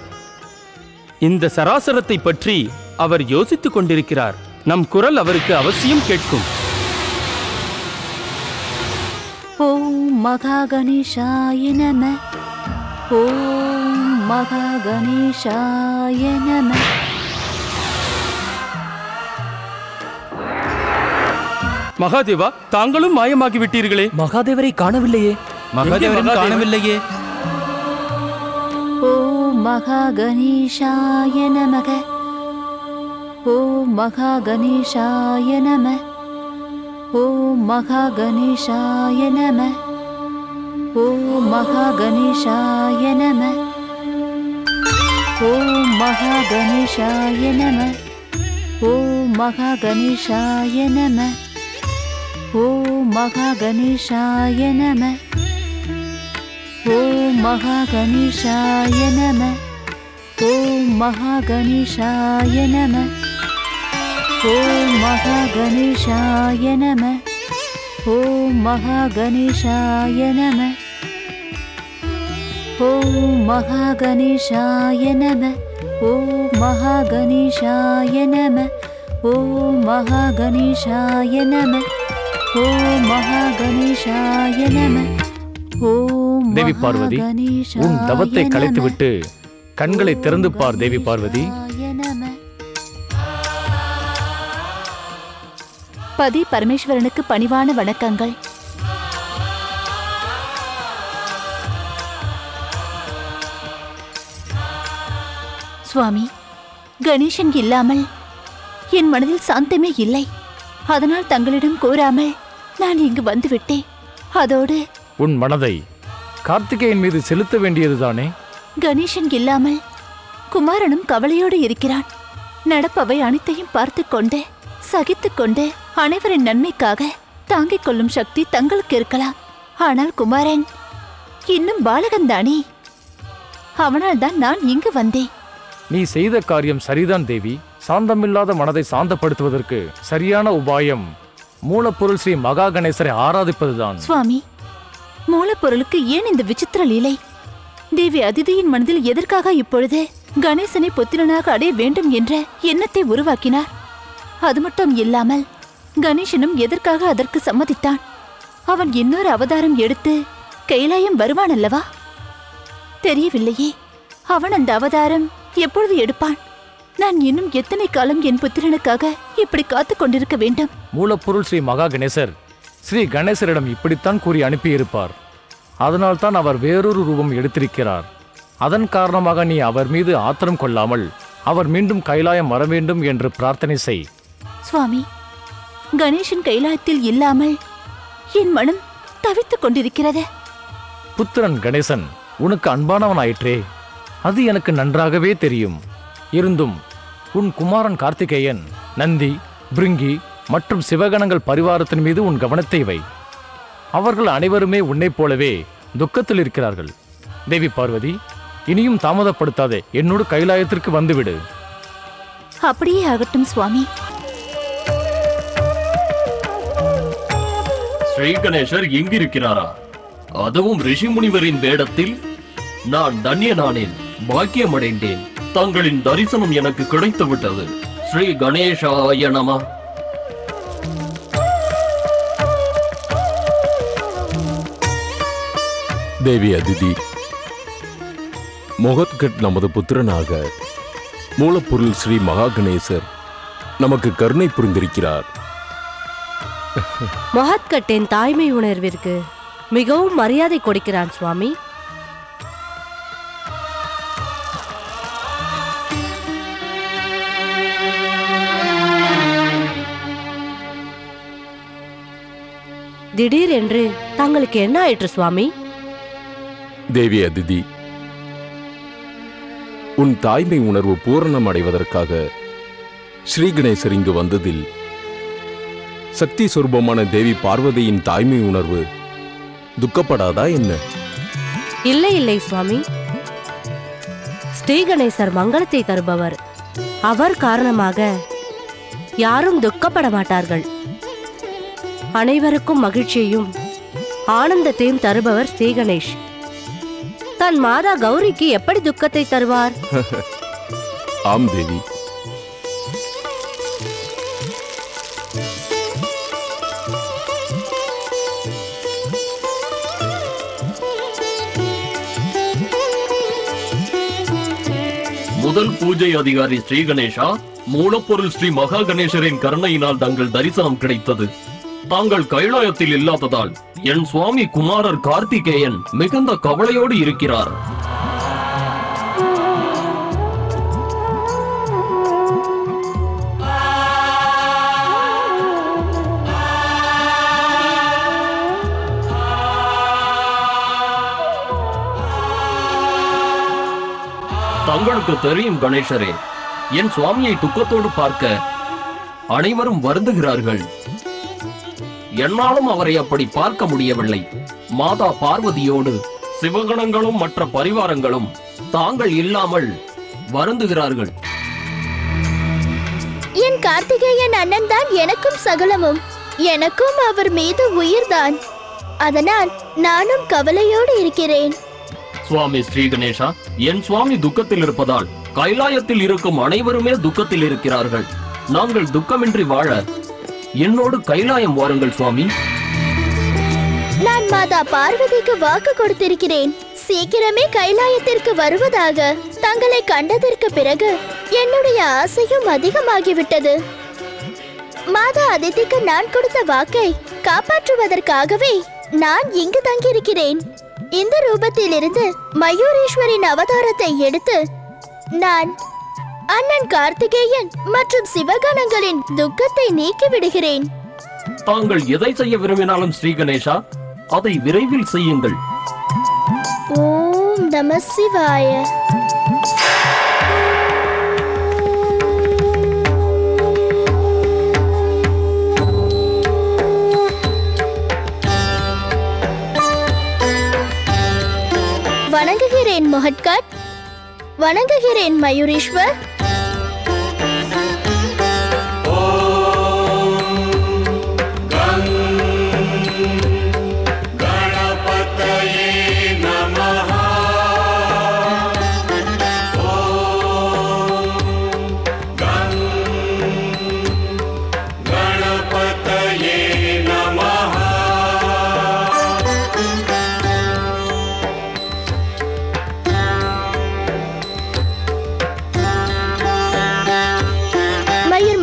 இந்த சராசரத்தை பற்றி அவர் யோசித்துக் கொண்டிருக்கிறார். நம் குரல் அவருக்கு அவசியம் கேட்கும். ஓம் மகா கணேசாய நம. ஓம் மகா கணேசாய நம. மகாதேவா, தாங்களும் மாயமாகி விட்டீர்களே. மகாதேவரை காணவில்லையே. மகாதேவரும் காணவில்லையே. ஓம் மகா கணேசாய நமக. ஓம் மகா கணேசாய நம. ஓம் மகா கணேசாய நம. ஓம் மகா கணேசாய நம. ஓம் மகா கணேசாய நம. ஓம் மகா கணேசாய நம. ஓம் மகா கணேசாய நம. ஓம் மகா கணேசாய நம. ஓம் மகா கணேசாய நம. ஓம் மகா கணேசாய நம. ஓம் மகா கணேசாய நம. ஓம் மகா கணேசாய நம. ஓம் மகா கணேசாய நம. ஓம் மகா கணேசாய நம. ஓம் மகா கணேசாய நம. ஓம் தேவி பார்வதி, உன் தவத்தை கலைத்துவிட்டு கண்களை திறந்து பார். தேவி பார்வதி, பதி பரமேஸ்வரனுக்கு பணிவான வணக்கங்கள். சுவாமி, கணேசன் இல்லாமல் என் மனதில் சாந்தமே இல்லை. அதனால் தங்களிடம் கூறாமல் நான் இங்கு வந்துவிட்டேன். அதோடு உன் மனதை கார்த்திகேயன் மீது செலுத்த வேண்டியதுதானே? கணேசன் இல்லாமல் குமாரனும் கவலையோடு இருக்கிறான். நடப்பவை அனைத்தையும் பார்த்து கொண்டு சகித்துக் கொண்டு அனைவரின் நன்மைக்காக தாங்கிக் கொள்ளும் சக்தி தங்களுக்கு இருக்கலாம். ஆனால் குமாரன் இன்னும் பாலகன்தானே. அவனால் தான் நான் இங்கு வந்தேன். நீ செய்த காரியம் சரிதான் தேவி. சாந்தமில்லாத மனதை சாந்தப்படுத்துவதற்கு சரியான உபாயம் மூலப்பொருள் ஸ்ரீ மகா கணேசரை ஆராதிப்பதுதான். சுவாமி, மூலப்பொருளுக்கு ஏன் இந்த விசித்திர லீலை? தேவி அதிதியின் மனதில் எதற்காக இப்பொழுது கணேசனை புத்திரனாக அடைய வேண்டும் என்ற எண்ணத்தை உருவாக்கினார்? அது மட்டும் இல்லாமல் கணேசனும் எதற்காக அதற்கு சம்மதித்தான்? அவன் இன்னொரு அவதாரம் எடுத்து கைலாயம் வருவான் அல்லவா? தெரியவில்லையே. அவன் அந்த அவதாரம் எப்பொழுது எடுப்பான்? நான் இன்னும் எத்தனை காலம் என் புத்திரனுக்காக இப்படி காத்துக் கொண்டிருக்க வேண்டும்? மூலப்பொருள் ஸ்ரீ மகா கணேசர் ஸ்ரீ கணேசரிடம் இப்படித்தான் கூறி அனுப்பியிருப்பார். அதனால்தான் அவர் வேறொரு ரூபம் எடுத்திருக்கிறார். அதன் காரணமாக நீ அவர் மீது ஆத்திரம் கொள்ளாமல் அவர் மீண்டும் கைலாயம் வர வேண்டும் என்று பிரார்த்தனை செய். சுவாமி, கணேசன் கைலாயத்தில் இல்லாமல் என் மனம் தவித்துக் கொண்டிருக்கிறது. புத்திரன் கணேசன் உனக்கு அன்பானவனாயிற்றே, அது எனக்கு நன்றாகவே தெரியும். இருந்தும் உன் குமாரன் கார்த்திகேயன், நந்தி, பிருங்கி மற்றும் சிவகணங்கள் பரிவாரத்தின் மீது உன் கவனத்தை வை. அவர்கள் அனைவருமே உன்னைப் போலவே துக்கத்தில் இருக்கிறார்கள். தேவி பார்வதி, இனியும் தாமதப்படுத்தாதே, என்னோடு கைலாயத்திற்கு வந்துவிடு. அப்படியே ஆகட்டும் சுவாமி. ஸ்ரீ கணேசர் எங்கிருக்கிறாரா? அதுவும் ரிஷி முனிவரின் வேடத்தில்? நான் தன்யனானேன், பாக்கியமடைந்தேன். தங்களின் தரிசனம் எனக்கு கிடைத்து விட்டது. ஸ்ரீ கணேசாய நம. தேவி அதிதி, மொஹத்கட் நமது புத்திரனாக மூலப்பொருள் ஸ்ரீ மகா கணேசர் நமக்கு கருணை புரிந்திருக்கிறார். மொஹத்கட்டின் தாய்மை உணர்விற்கு மிகவும் மரியாதை கொடுக்கிறான் சுவாமி. திடீரென்று தங்களுக்கு என்ன ஆயிற்று சுவாமி? தேவி அதிதி, உன் தாய்மை உணர்வு பூரணம் அடைவதற்காக ஸ்ரீ கணேசர் இங்கு வந்ததில் சக்தி சொரூபமான தேவி பார்வதியின் தாய்மை உணர்வு துக்கப்படாதா என்ன? இல்லை இல்லை சுவாமி, ஸ்ரீ கணேசர் மங்களத்தை தருபவர். அவர் காரணமாக யாரும் துக்கப்பட மாட்டார்கள். அனைவருக்கும் மகிழ்ச்சியையும் ஆனந்தத்தையும் தருபவர் ஸ்ரீ கணேஷ். தன் மாதா கௌரிக்கு எப்படி துக்கத்தை தருவார்? ஆம் தேவி. முதல் பூஜை அதிகாரி ஸ்ரீ கணேசா, மூலப்பொருள் ஸ்ரீ மகா கணேசரின் கருணையினால் தங்கள் தரிசனம் கிடைத்தது. தாங்கள் கைலாயத்தில் இல்லாததால் என் சுவாமி குமாரர் கார்த்திகேயன் மிகுந்த கவலையோடு இருக்கிறார். தங்களுக்கு தெரியும் கணேசரே, என் சுவாமியை துக்கத்தோடு பார்க்க அனைவரும் வருந்துகிறார்கள். என்னாலும் அவரை அப்படி பார்க்க முடியவில்லை. மாதா பார்வதியோடு சிவகணங்களும் மற்ற பரிவாரங்களும் தாங்கள் இல்லாமல் வருந்துகிறார்கள். என் கார்த்திகேயன் அண்ணன் தான் எனக்கும் சகலமும். எனக்கும் அவர் மீது உயிர்தான். அதனால் நானும் கவலையோடு இருக்கிறேன். சுவாமி ஸ்ரீ கணேசா, என் சுவாமி துக்கத்தில் இருப்பதால் கைலாயத்தில் இருக்கும் அனைவருமே துக்கத்தில் இருக்கிறார்கள். நாங்கள் துக்கமின்றி வாழ என்னோடு கைலாயம் வாருங்கள் சுவாமி. நான் மாதா பார்வதிக்கு வாக்கு கொடுத்திருக்கிறேன். சீக்கிரமே கைலாயத்திற்கு வருவதாக. தங்களை கண்டதற்கு பிறகு என்னுடைய ஆசையும் அதிகமாகிவிட்டது. மாதா அதிதிக்கு நான் கொடுத்த வாக்கை காப்பாற்றுவதற்காகவே நான் இங்கு தங்கியிருக்கிறேன். இந்த ரூபத்திலிருந்து மயூரேஸ்வரின் அவதாரத்தை எடுத்து நான் அண்ணன் கார்த்திகேயன் மற்றும் சிவகணங்களின் துக்கத்தை நீக்கி விடுகிறேன். தாங்கள் எதை செய்ய விரும்பினாலும் ஸ்ரீ கணேசா, அதை விரைவில் செய்யுங்கள். ஓம் நம சிவாய. வணங்குகிறேன் மொஹட்காட். வணங்குகிறேன் மயூரேஸ்வர்.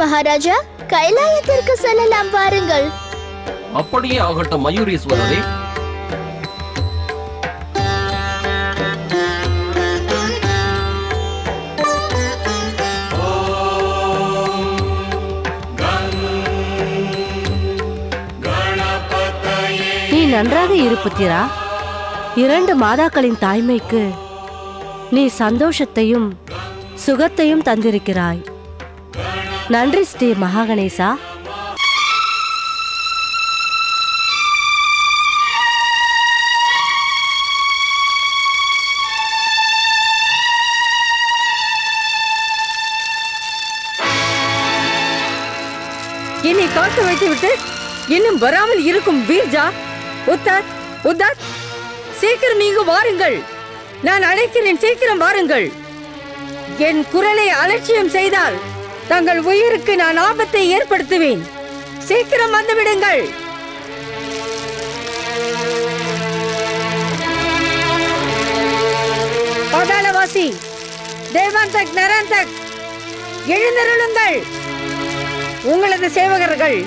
மகாராஜா, கைலாயத்திற்கு செல்லலாம், வாருங்கள். அப்படியே ஆகட்டும் மயூரேஸ்வரரே. நீ நன்றாக இரு புத்திரா. 2 மாதாக்களின் தாய்மைக்கு நீ சந்தோஷத்தையும் சுகத்தையும் தந்திருக்கிறாய். நன்றி ஸ்ரீ மகாகணேசா. என்னை காத்து வைத்துவிட்டு இன்னும் வராமல் இருக்கும் வீர்ஜா, உத்தர், உத்தர், சீக்கிரம் இங்கு வாருங்கள். நான் அழைக்கிறேன், சீக்கிரம் வாருங்கள். என் குரலை அலட்சியம் செய்தால் தங்கள் உயிருக்கு நான் ஆபத்தை ஏற்படுத்துவேன். சீக்கிரம் வந்து விடுங்கள். பாதாளவாசி, தேவாந்தக், நராந்தக், எழுந்தருளுங்கள். உங்களது சேவகர்கள்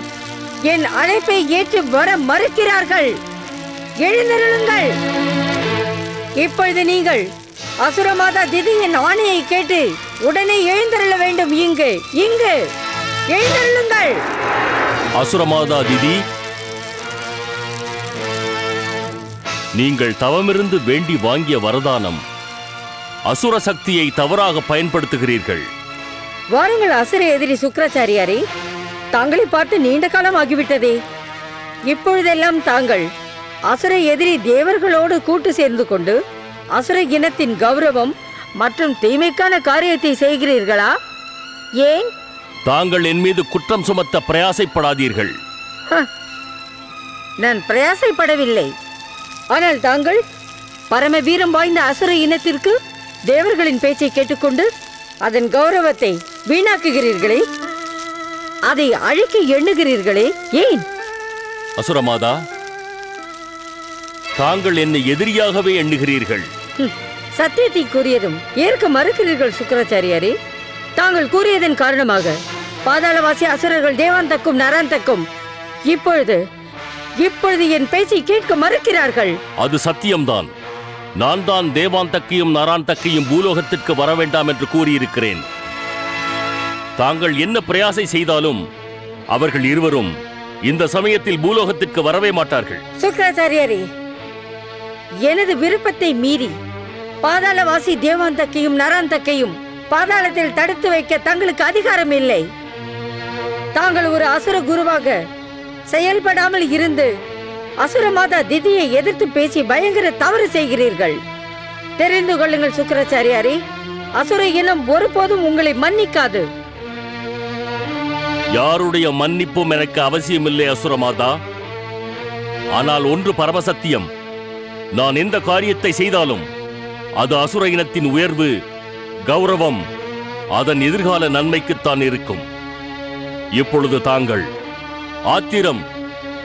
என் அழைப்பை ஏற்று வர மறுக்கிறார்கள். எழுந்தருளுங்கள். இப்பொழுது நீங்கள் அசுரமாதா திதியின் ஆணையை கேட்டு உடனே எழுந்தருள வேண்டும். இங்கு எழுந்தருளுங்கள். அசுரமாதா திதி, நீங்கள் தவமிருந்து வேண்டி வாங்கிய வரதானம். அசுர சக்தியை தவறாக பயன்படுத்துகிறீர்கள். வாருங்கள் அசுர எதிரி சுக்ராச்சாரியாரே, தாங்களை பார்த்து நீண்ட காலம் ஆகிவிட்டதே. இப்பொழுதெல்லாம் தாங்கள் அசுர எதிரி தேவர்களோடு கூட்டு சேர்ந்து கொண்டு அசுர இனத்தின் கௌரவம் மற்றும் தீமைக்கான காரியத்தை செய்கிறீர்களா? ஏன்? தாங்கள் என் மீது குற்றம் சுமத்த பிரயாசைப்படாதீர்கள். நான் பிரயாசைப்படவில்லை. ஆனால் தாங்கள் பரம வீரம் வாய்ந்த அசுர இனத்திற்கு தேவர்களின் பேச்சை கேட்டுக்கொண்டு அதன் கௌரவத்தை வீணாக்குகிறீர்களே, அதை அழிக்க எண்ணுகிறீர்களே, ஏன்? அசுரமாதா, தாங்கள் என்னை எதிரியாகவே எண்ணுகிறீர்கள். சத்தியத்தை கூறியதும் ஏற்க மறுக்கிறீர்கள் சுக்கராச்சாரியாரே. தாங்கள் கூறியதன் காரணமாக பாதாளவாசி அசுரர்கள் தேவாந்தக்கும் நராந்தக்கும் இப்பொழுது என் பேச்சை கேட்க மறுக்கிறார்கள். அது சத்தியம்தான். நான் தான் தேவாந்தக்கையும் நராந்தக்கையும் பூலோகத்திற்கு வர வேண்டாம் என்று கூறியிருக்கிறேன். தாங்கள் என்ன பிரயாசை செய்தாலும் அவர்கள் இருவரும் இந்த சமயத்தில் பூலோகத்திற்கு வரவே மாட்டார்கள். சுக்ராச்சாரியாரே, எனது விருப்பத்தை மீறி பாதாளவாசி தேவாந்தக்கையும் நராந்தக்கையும் பாதாளத்தில் தடுத்து வைக்க தங்களுக்கு அதிகாரம் இல்லை. தாங்கள் ஒரு அசுர குருவாக செயல்படாமல் இருந்து அசுர மாதா திதியை எதிர்த்து பேசி பயங்கர தவறு செய்கிறீர்கள். தெரிந்து கொள்ளுங்கள் சுக்ராச்சாரியாரே, அசுர இனம் ஒருபோதும் உங்களை மன்னிக்காது. யாருடைய மன்னிப்பும் எனக்கு அவசியமில்லை அசுரமாதா. ஆனால் ஒன்று பரமசத்தியம், நான் எந்த காரியத்தை செய்தாலும் அது அசுர இனத்தின் உயர்வு, கௌரவம், அதன் எதிர்கால நன்மைக்குத்தான் இருக்கும். இப்பொழுது தாங்கள் ஆத்திரம்,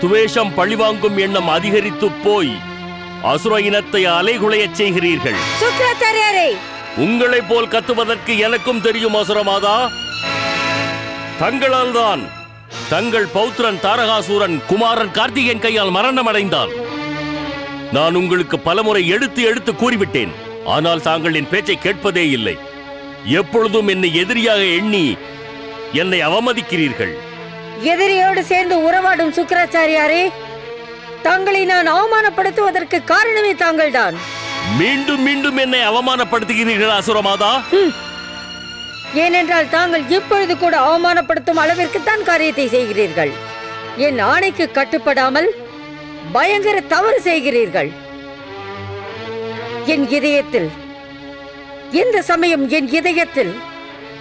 துவேஷம், பழிவாங்கும் எண்ணம் அதிகரித்து போய் அசுர இனத்தை அலைகுலையச் செய்கிறீர்கள். சுக்ராச்சாரியாரே, உங்களைப் போல் கத்துவதற்கு எனக்கும் தெரியும் அசுரமாதா. தங்களால் தான் தங்கள் பௌத்திரன் தாரகாசூரன் குமாரன் கார்த்திகேயன் கையால் மரணம் அடைந்தால் நான் உங்களுக்கு பலமுறை எடுத்து கூறிவிட்டேன். ஆனால் தாங்கள் என் பேச்சை கேட்பதே இல்லை. எப்பொழுதும் என்னை எதிரியாக எண்ணி என்னை அவமதிக்கிறீர்கள். எதிரியோடு சேர்ந்து உறவாடும் சுக்ராச்சாரியாரே, தங்களை நான் அவமானப்படுத்துவதற்கு காரணமே தாங்கள்தான். மீண்டும் மீண்டும் என்னை அவமானப்படுத்துகிறீர்கள் அசுரமாதா. ஏனென்றால் தாங்கள் இப்பொழுது கூட அவமானப்படுத்தும் அளவிற்குத்தான் காரியத்தை செய்கிறீர்கள். என் ஆணைக்கு கட்டுப்படாமல் பயங்கர தவறு செய்கிறீர்கள். என் இதயத்தில், இந்த சமயம் என் இதயத்தில்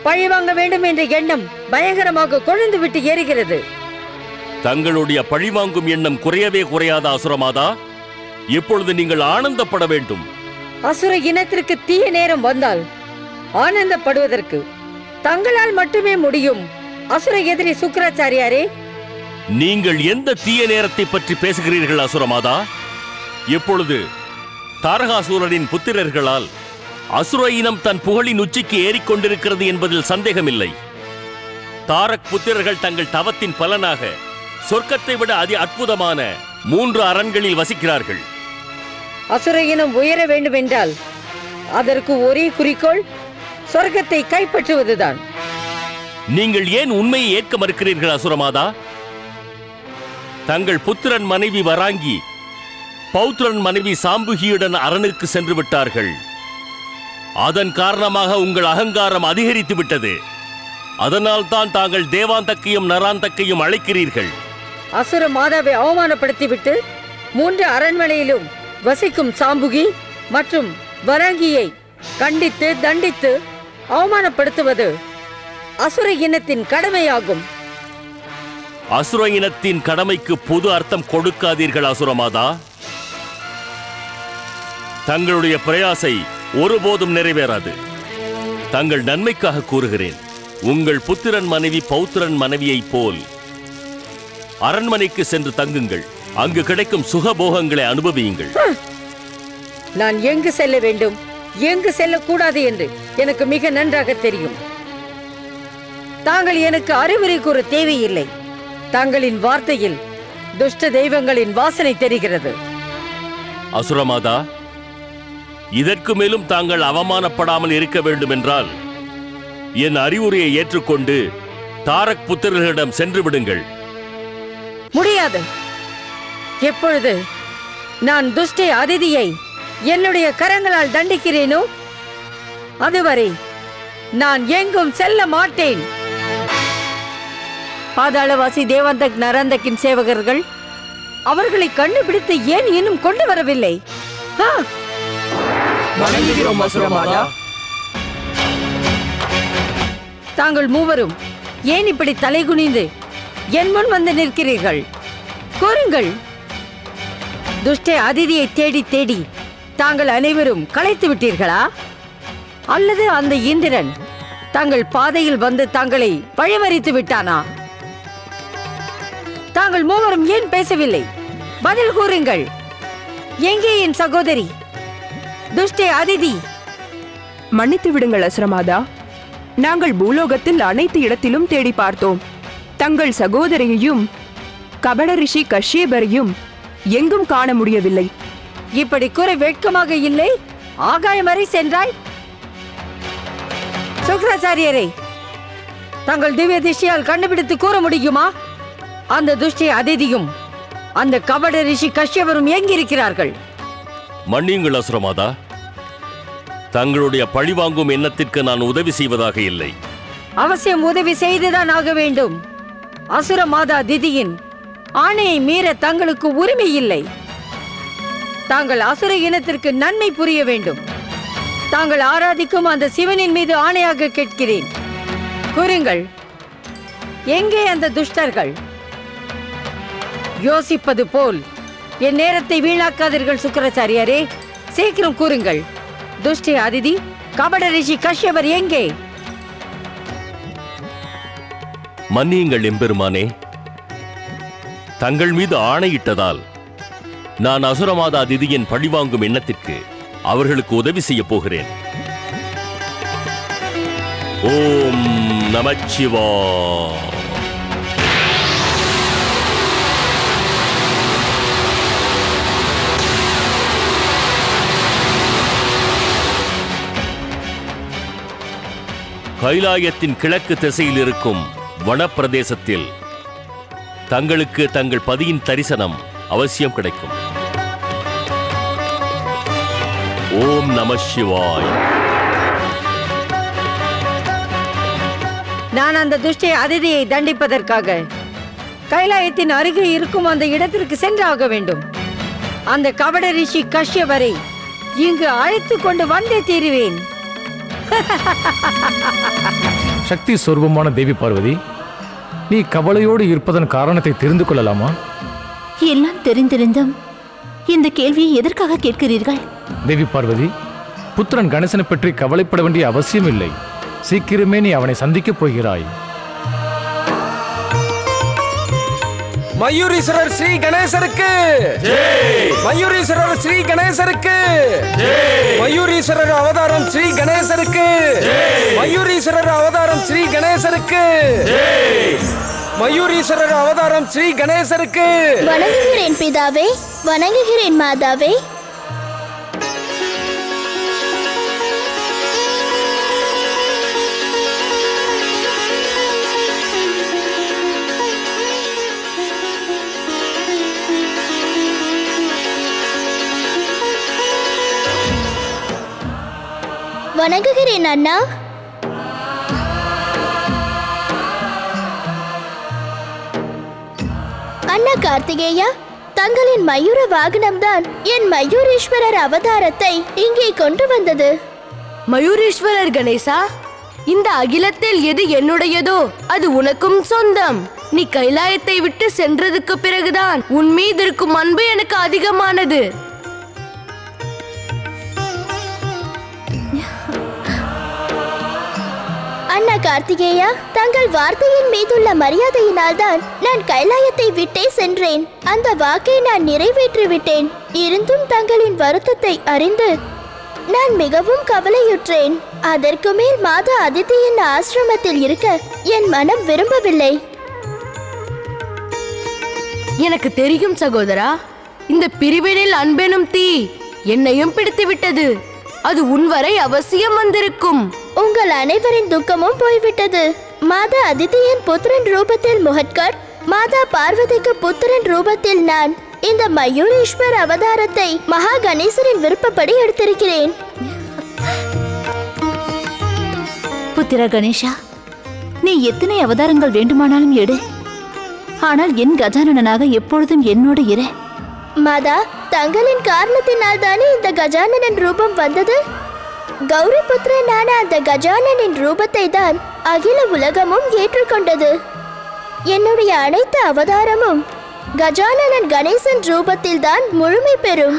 பழிவாங்க வேண்டும் என்ற எண்ணம் பயங்கரமாக கொழுந்து விட்டு எரிகிறது. தங்களுடைய பழிவாங்கும் எண்ணம் குறையவே குறையாத அசுரமாதா. இப்பொழுது நீங்கள் ஆனந்தப்பட வேண்டும். அசுர இனத்திற்கு தீய நேரம் வந்தால் ஆனந்தப்படுவதற்கு தங்களால் மட்டுமே முடியும். அசுர எதிரி சுக்ராச்சாரியாரே, நீங்கள் எந்த தீய நேரத்தை பற்றி பேசுகிறீர்கள் அசுரமாதா? இப்பொழுது தாரகாசூரனின் புத்திரர்களால் அசுர இனம் தன் புகழின் உச்சிக்கு ஏறிக்கொண்டிருக்கிறது என்பதில் சந்தேகமில்லை. தாரக் புத்திரர்கள் தங்கள் தவத்தின் பலனாக சொர்க்கத்தை விட அதி அற்புதமான 3 அரண்களில் வசிக்கிறார்கள். அசுர இனம் உயர வேண்டும் என்றால் அதற்கு ஒரே குறிக்கோள் சொர்க்கத்தை கைப்பற்றுவதுதான். நீங்கள் ஏன் உண்மையை ஏற்க மறுக்கிறீர்கள் அசுரமாதா? தங்கள் புத்திரன் மனைவி வராங்கி பௌத்திரன் மனைவி சாம்புகியுடன் அரணுக்கு சென்று விட்டார்கள். அதன் காரணமாக உங்கள் அகங்காரம் அதிகரித்து விட்டது. அதனால் தான் தாங்கள் தேவாந்தக்கையும் நராந்தக்கையும் அழைக்கிறீர்கள். அசுர மாதாவை அவமானப்படுத்திவிட்டு 3 அரண்மனையிலும் வசிக்கும் சாம்புகி மற்றும் வராங்கியை கண்டித்து தண்டித்து அவமானப்படுத்துவது அசுர இனத்தின் கடமையாகும். அசுர இனத்தின் கடமைக்கு பொது அர்த்தம் கொடுக்காதீர்கள் அசுரமாதா. தங்களுடைய பிரயாசை ஒருபோதும் நிறைவேறாது. தங்கள் நன்மைக்காக கூறுகிறேன். உங்கள் புத்திரன் மனைவி பௌத்திரன் மனைவியைப் போல் அரண்மனைக்கு சென்று தங்குங்கள். அங்கு கிடைக்கும் சுகபோகங்களை அனுபவியுங்கள். நான் எங்கு செல்ல வேண்டும், எங்கு செல்லக்கூடாது என்று எனக்கு மிக நன்றாக தெரியும். தாங்கள் எனக்கு அறிவுரை கூற தேவையில்லை. தங்களின் வார்த்தையில் துஷ்ட தெய்வங்களின் வாசனை தெரிகிறது. அசுரமாதா, இதற்கு மேலும் தாங்கள் அவமானப்படாமல் இருக்க வேண்டும் என்றால் என் அறிவுரையை ஏற்றுக்கொண்டு தாரக் புத்திரர்களிடம் சென்று விடுங்கள். முடியாது. எப்பொழுது நான் துஷ்ட அதிதியை என்னுடைய கரங்களால் தண்டிக்கிறேனோ அதுவரை நான் எங்கும் செல்ல மாட்டேன். பாதாளவாசி தேவாந்தக் நராந்தக்கின் சேவகர்கள் அவர்களை கண்டுபிடித்து ஏன் இன்னும் கொண்டு வரவில்லை? தாங்கள் மூவரும் ஏன் இப்படி தலைகுனிந்து என் முன் வந்து நிற்கிறீர்கள்? கூறுங்கள். துஷ்ட அதிதியை தேடி தேடி தாங்கள் அனைவரும் களைத்து விட்டீர்களா? அல்லது அந்த இந்திரன் தங்கள் பாதையில் வந்து தங்களை வழிமறித்து விட்டானா? தாங்கள் மூவரும் ஏன் பேசவில்லை? பதில் கூறுங்கள். எங்கே என் சகோதரி துஷ்ட அதிதி? மன்னித்து விடுங்கள் அசுரமாதா. நாங்கள் பூலோகத்தில் அனைத்து இடத்திலும் தேடி பார்த்தோம். தங்கள் சகோதரியையும் கபட ரிஷி கஷ்யபரையும் எங்கும் காண முடியவில்லை. இப்படி கூற வெட்கமாக இல்லை? ஆகாயம் வரை சென்றாய். சுக்ராச்சாரியரே, தங்கள் திவ்ய திஷ்டியால் கண்டுபிடித்து கூற முடியுமா? அந்த துஷ்டி அதிதியும் அந்த கபட ரிஷி கஷ்யபரும் எங்கிருக்கிறார்கள்? மன்னியுங்கள் அசுரமாதா, தங்களுடைய பழிவாங்கும் எண்ணத்திற்கு நான் உதவி செய்வதாக இல்லை. அவசியம் உதவி செய்துதான் ஆக வேண்டும். அசுர மாதா திதியின் ஆணையை மீற தங்களுக்கு உரிமை இல்லை. தாங்கள் அசுர இனத்திற்கு நன்மை புரிய வேண்டும். தாங்கள் ஆராதிக்கும் அந்த சிவனின் மீது ஆணையாக கேட்கிறேன், கூறுங்கள், எங்கே அந்த துஷ்டர்கள்? யோசிப்பது போல் என் நேரத்தை வீணாக்காதீர்கள் சுக்கராச்சாரியரே. சீக்கிரம் கூறுங்கள், துஷ்டி அதிதி கபட ரிஷி கஷ்யபர் எங்கே? மன்னியுங்கள் எம்பெருமானே, தங்கள் மீது ஆணையிட்டதால் நான் அசுரமாதா திதியின் பழிவாங்கும் எண்ணத்திற்கு அவர்களுக்கு உதவி செய்ய போகிறேன். ஓம் நமச்சிவாய. கைலாயத்தின் கிழக்கு திசையில் இருக்கும் வனப்பிரதேசத்தில் தங்களுக்கு தங்கள் பதியின் தரிசனம் அவசியம் கிடைக்கும். ஓம் நம சிவாய. நான் அந்த துஷ்டி அதிதியை தண்டிப்பதற்காக கைலாயத்தின் அருகே இருக்கும் அந்த இடத்திற்கு சென்றாக வேண்டும். அந்த கபட ரிஷி கஷ்யபரை இங்கு அழைத்து கொண்டு வந்தே தீருவேன். சக்தி சொரூபமான தேவி பார்வதி, நீ கவலையோடு இருப்பதன் காரணத்தை தெரிந்து கொள்ளலாமா? எல்லாம் தெரிந்திருந்தும் இந்த கேள்வியை எதற்காக கேட்கிறீர்கள்? தேவி பார்வதி, புத்திரன் கணேசனை பற்றி கவலைப்பட வேண்டிய அவசியம் இல்லை. சீக்கிரமே நீ அவனை சந்திக்கப் போகிறாய். மயூரீஸ்வரர் ஸ்ரீ கணேசருக்கு மயூரீஸ்வரர் ஸ்ரீ கணேசருக்கு மயூரீஸ்வரர் அவதாரம் ஸ்ரீ கணேசருக்கு மயூரீஸ்வரர் அவதாரம் ஸ்ரீ கணேசருக்கு மயூரீஸ்வரர் அவதாரம் ஸ்ரீ கணேசருக்கு. வணங்குகிறேன் பிதாவே, வணங்குகிறேன் மாதாவே. வணங்குகிறேன் அண்ணா. அண்ணா கார்த்திகேயா, தங்களின் மயூர வாகனம்தான் என் மயூரீஸ்வரர் அவதாரத்தை இங்கே கொண்டு வந்தது. மயூரீஸ்வரர் கணேசா, இந்த அகிலத்தில் எது என்னுடையதோ அது உனக்கும் சொந்தம். நீ கைலாயத்தை விட்டு சென்றதுக்கு பிறகுதான் உன் மீது இருக்கும் அன்பு எனக்கு அதிகமானது. அண்ணா கார்த்திகேயா, தங்கள் வார்த்தையின் மீதுள்ள மரியாதையினால் தான் நான் கைலாயத்தை விட்டே சென்றேன். அந்த வாக்கை நான் நிறைவேற்றி விட்டேன். இருந்தும் தங்களின் வருத்தத்தை அறிந்து நான் மிகவும் கவலையுற்றேன். அதற்கு மேல் மாதா அதிதியின் ஆசிரமத்தில் இருக்க என் மனம் விரும்பவில்லை. எனக்கு தெரியும் சகோதரா, இந்த பிரிவினில் அன்பெனும் தீ என்னையும் பிடித்து விட்டது. அது உன்வரை அவசியம் வந்திருக்கும். உங்கள் அனைவரின் துக்கமும் போய்விட்டது. மாதா அதிதியின் புத்திரன் ரூபத்தில் முகட்கர், மாதா பார்வதிக்கு புத்திரன் ரூபத்தில் நான் இந்த மயூரீஸ்வர் அவதாரத்தை மகா கணேசரின் விருப்பப்படி எடுத்திருக்கிறேன். புத்திர கணேஷா, நீ எத்தனை அவதாரங்கள் வேண்டுமானாலும் எடு. ஆனால் என் கஜானனாக எப்பொழுதும் என்னோடு இரு. மாதா, தங்களின் காரணத்தினால் தானே இந்த கஜானனன் ரூபம் வந்தது. கௌரி புத்திரனான அந்த கஜானனின் ரூபத்தை தான் அகில உலகமும் ஏற்றுக்கொண்டது. என்னுடைய அனைத்து அவதாரமும் கஜானனன் கணேசன் ரூபத்தில் தான் முழுமை பெறும்.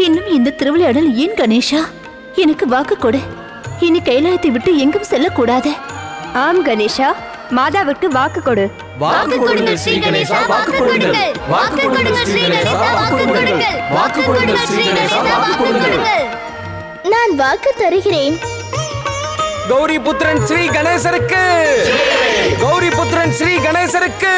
இன்னும் இந்த திருவிளையாடல் ஏன் கணேஷா? எனக்கு வாக்கு கொடு. இனி கைலாயத்தை விட்டு எங்கும் செல்லக்கூடாது. ஆம் கணேஷா, மாதாவிற்கு வாக்கு கொடு. வாக்கு கொடுங்கள் ஸ்ரீ கணேசா, வாக்கு கொடுங்கள். வாக்கு கொடுங்கள் ஸ்ரீ கணேசா, வாக்கு கொடுங்கள். வாக்கு கொடுங்கள் ஸ்ரீ கணேசா, வாக்கு கொடுங்கள். நான் வாக்கு தருகிறேன். கௌரி புத்திரன் ஸ்ரீ கணேசருக்கு, கௌரி புத்திரன் ஸ்ரீ கணேசருக்கு.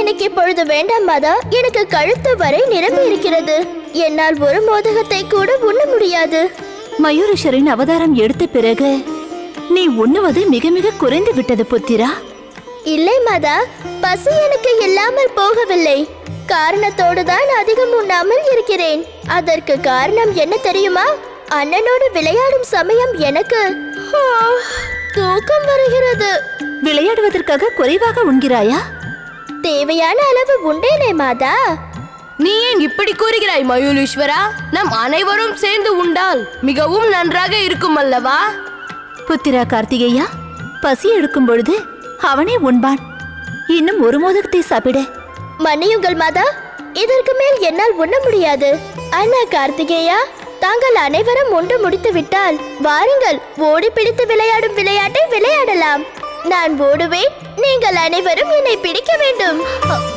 எனக்கு இப்பொழுது வேண்டாம் மாதா. எனக்கு கழுத்து வரை நிரம்பி இருக்கிறது. என்னால் ஒரு மோதகத்தை கூட உண்ண முடியாது. மயூரேஸ்வரின் அவதாரம் எடுத்த பிறகு நீ உண்ணுவது மிக மிக குறைந்து விட்டது புத்திரா. இல்லை மாதா, பசி எனக்கு இல்லாமல் போகவில்லை. காரணத்தோடு தான் அதிகம் உண்ணாமல் இருக்கிறேன். அதற்கு காரணம் என்ன தெரியுமா? அண்ணனோடு விளையாடும் சமயம் எனக்கு தூக்கம் வருகிறது. விளையாடுவதற்காக குறைவாக உண்கிறாயா? தேவையான அளவு உண்டேனே மாதா. நீ ஏன் இப்படி கூறுகிறாய் மயூரேஸ்வரா? நம் அனைவரும் சேர்ந்து உண்டால் மிகவும் நன்றாக இருக்கும் அல்லவா? புத்திரா கார்த்திகேயா, பசி எடுக்கும் பொழுது அவனே உண்பான். இன்னும் ஒரு மோதகத்தை சாப்பிட. மன்னியுங்கள் மாதா, இதற்கு மேல் என்னால் உண்ண முடியாது. அண்ணா கார்த்திகேயா, தாங்கள் அனைவரும் உண்டு முடித்து விட்டால் வாருங்கள், ஓடி பிடித்து விளையாடும் விளையாட்டை விளையாடலாம். நான் ஓடுவேன், நீங்கள் அனைவரும் என்னை பிடிக்க வேண்டும்.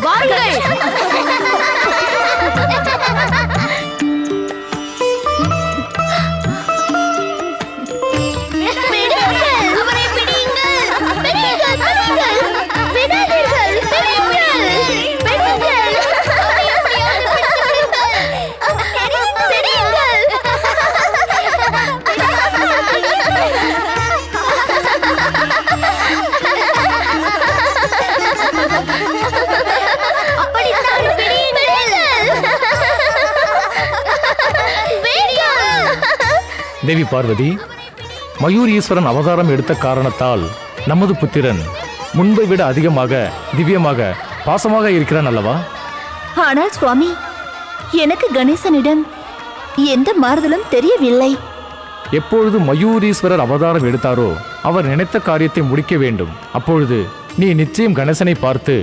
வாருங்கள். தேவி பார்வதி, மயூர் ஈஸ்வரன் அவதாரம் எடுத்த காரணத்தால் நமது புத்திரன் முன்பை விட அதிகமாக திவ்யமாக பாசமாக இருக்கிறான் அல்லவா? ஆனால் சுவாமி, எனக்கு கணேசனிடம் எந்த மாறுதலும் தெரியவில்லை. எப்பொழுது மயூரீஸ்வரர் அவதாரம் எடுத்தாரோ அவர் நினைத்த காரியத்தை முடிக்க வேண்டும். அப்பொழுது நீ நிச்சயம் கணேசனை பார்த்து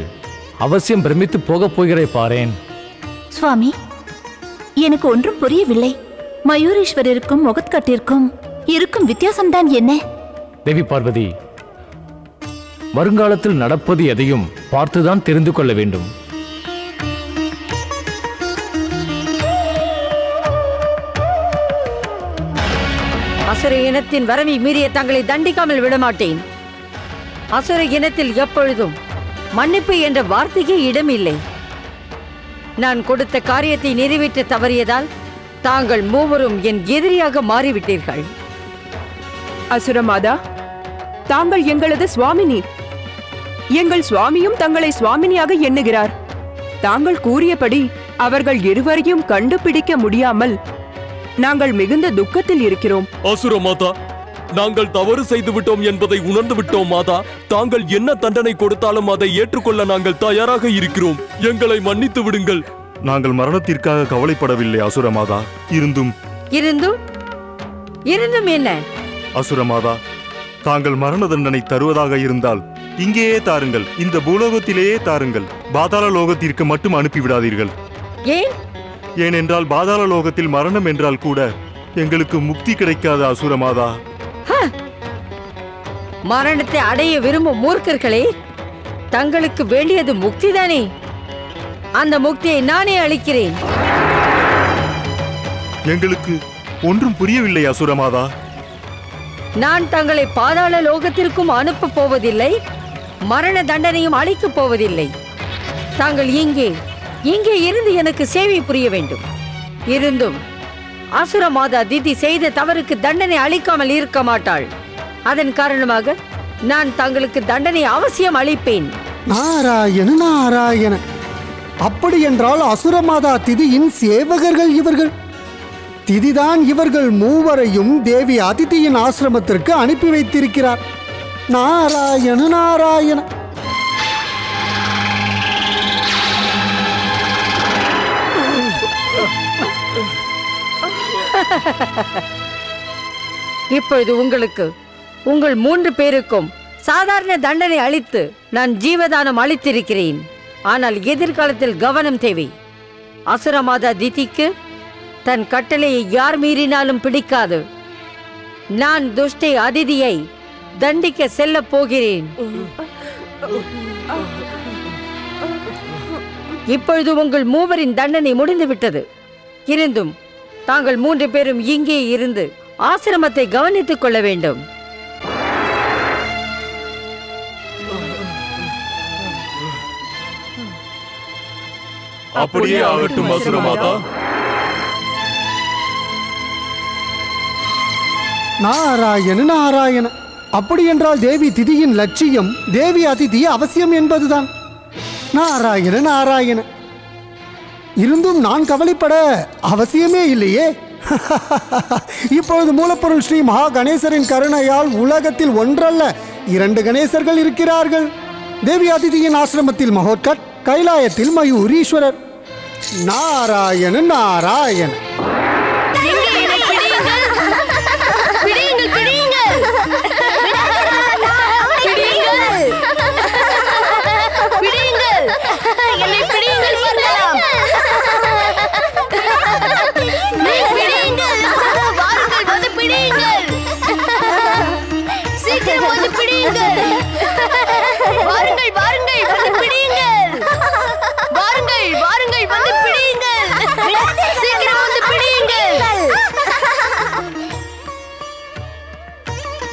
அவசியம் பிரமித்து போகப் போகிறாய் பாரேன். சுவாமி, எனக்கு ஒன்றும் புரியவில்லை. மயூரேஸ்வரருக்கும் முகத்கட்டிற்கும் இருக்கும் வித்தியாசம்தான் என்ன? தேவி பார்வதி, வருங்காலத்தில் நடப்பது எதையும் பார்த்துதான் தெரிந்து கொள்ள வேண்டும். அசுர இனத்தின் வரவை மீறிய தங்களை தண்டிக்காமல் விடமாட்டேன். அசுர இனத்தில் எப்பொழுதும் மன்னிப்பு என்ற வார்த்தைக்கே இடமில்லை. நான் கொடுத்த காரியத்தை நிறைவேற்ற தவறியதால் தாங்கள் மூவரும் என் எதிரியாக மாறிவிட்டீர்கள். அசுரமாதா, தாங்கள் எங்களது சுவாமினி. எங்கள் சுவாமியும் தங்களை சுவாமினியாக எண்ணுகிறார். தாங்கள் கூறியபடி அவர்கள் இருவரையும் கண்டுபிடிக்க முடியாமல் நாங்கள் மிகுந்த துக்கத்தில் இருக்கிறோம். அசுர மாதா, நாங்கள் தவறு செய்து விட்டோம் என்பதை உணர்ந்து விட்டோம் மாதா. தாங்கள் என்ன தண்டனை கொடுத்தாலும் அதை ஏற்றுக்கொள்ள நாங்கள் தயாராக இருக்கிறோம். எங்களை மன்னித்து விடுங்கள். நாங்கள் மரணத்திற்காக கவலைப்படவில்லை அசுரமாதா. இருந்தும் என்ன அசுரமாதா, தாங்கள் மரண தண்டனை தருவதாக இருந்தால் இங்கேயே தாருங்கள், இந்த பூலோகத்திலேயே தாருங்கள். பாதாள லோகத்திற்கு மட்டும் அனுப்பிவிடாதீர்கள். ஏனென்றால் பாதாள லோகத்தில் மரணம் என்றால் கூட எங்களுக்கு முக்தி கிடைக்காத அசுரமாதா. மரணத்தை அடைய விரும்பும் மூர்க்கர்களே, தங்களுக்கு வேண்டியது முக்திதானே? அந்த முக்தியை நானே அளிக்கிறேன். எங்களுக்கு ஒன்றும் புரியவில்லை அசுரமாதா. நான் தங்களை பாதாள லோகத்திற்கும் அனுப்ப போவதில்லை, மரண தண்டனையும் அளிக்கப் போவதில்லை. தாங்கள் இங்கே இருந்து எனக்கு சேவை புரிய வேண்டும். இருந்தும் அசுர மாதா திதி செய்த தவறுக்கு தண்டனை அளிக்காமல் இருக்க மாட்டாள். அதன் காரணமாக நான் தங்களுக்கு தண்டனை அவசியம் அளிப்பேன். நாராயண நாராயண. அப்படி என்றால் அசுரமாதா திதியின் சேவகர்கள் இவர்கள். திதிதான் இவர்கள் மூவரையும் தேவி அதிதியின் ஆசிரமத்திற்கு அனுப்பி வைத்திருக்கிறார். நாராயண நாராயண. இப்பொழுது உங்கள் 3 பேருக்கும் சாதாரண தண்டனை அளித்து நான் ஜீவதானம் அளித்திருக்கிறேன். ஆனால் எதிர்காலத்தில் கவனம் தேவை. அசுரமாதா திதிக்கு தன் கட்டளையை யார் மீறினாலும் பிடிக்காது. நான் துஷ்டை அதிதியை தண்டிக்க செல்ல போகிறேன். இப்பொழுது உங்கள் மூவரின் தண்டனை முடிந்து விட்டது. இருந்தும் தாங்கள் 3 பேரும் இங்கே இருந்து ஆசிரமத்தை கவனித்துக் கொள்ள வேண்டும். அப்படியே ஆகட்டும் அசுரமாதா. நாராயண நாராயண. அப்படி என்றால் தேவி திதியின் லட்சியம் தேவி அதிதி அவசியம் என்பதுதான். நாராயண நாராயண. இருந்தும் நான் கவலைப்பட அவசியமே இல்லையே. இப்பொழுது மூலப்பொருள் ஸ்ரீ மகா கணேசரின் கருணையால் உலகத்தில் ஒன்றல்ல 2 கணேசர்கள் இருக்கிறார்கள். தேவி அதிதியின் ஆசிரமத்தில் மகோத்கட், கைலாயத்தில் மயூரீஸ்வரர். நாராயண நாராயண.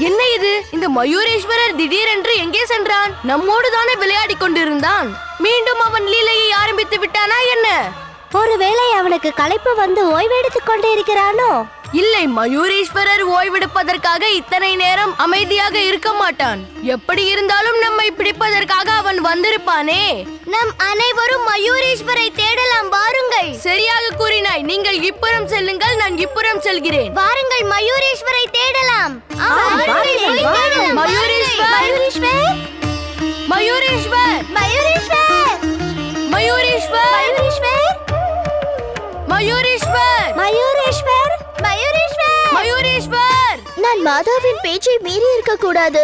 என்ன இது? இந்த மயூரேஸ்வரர் திடீரென்று எங்கே சென்றான்? நம்மோடு தானே விளையாடி கொண்டிருந்தான். மீண்டும் அவன் லீலையை ஆரம்பித்து விட்டானா என்ன? ஒருவேளை அவனுக்கு களைப்பு வந்து ஓய்வெடுத்துக் கொண்டு இருக்கிறானோ? இல்லை, மயூரேஸ்வரர் ஓய்வெடுப்பதற்காக இத்தனை நேரம் அமைதியாக இருக்க மாட்டான். எப்படி இருந்தாலும் நம்மை பிடிப்பதற்காக அவன் வந்திருப்பானே. நம் அனைவரும் மயூரேஸ்வரை தேடலாம், வாருங்கள். சரியாக கூறினாய். நீங்கள் இப்புறம் செல்லுங்கள், நான் இப்புறம் செல்கிறேன். வாருங்கள், மயூரேஸ்வரை தேடலாம். மயூரேஸ்வர், மயூரேஸ்வர், மயூரேஸ்வர், மயூரேஸ்வர், மயூரேஸ்வர், மயூரேஸ்வர், மயூரேஸ்வர், மயூரேஸ்வர். நான் மாதாவின் பேச்சை மீறி இருக்க கூடாது.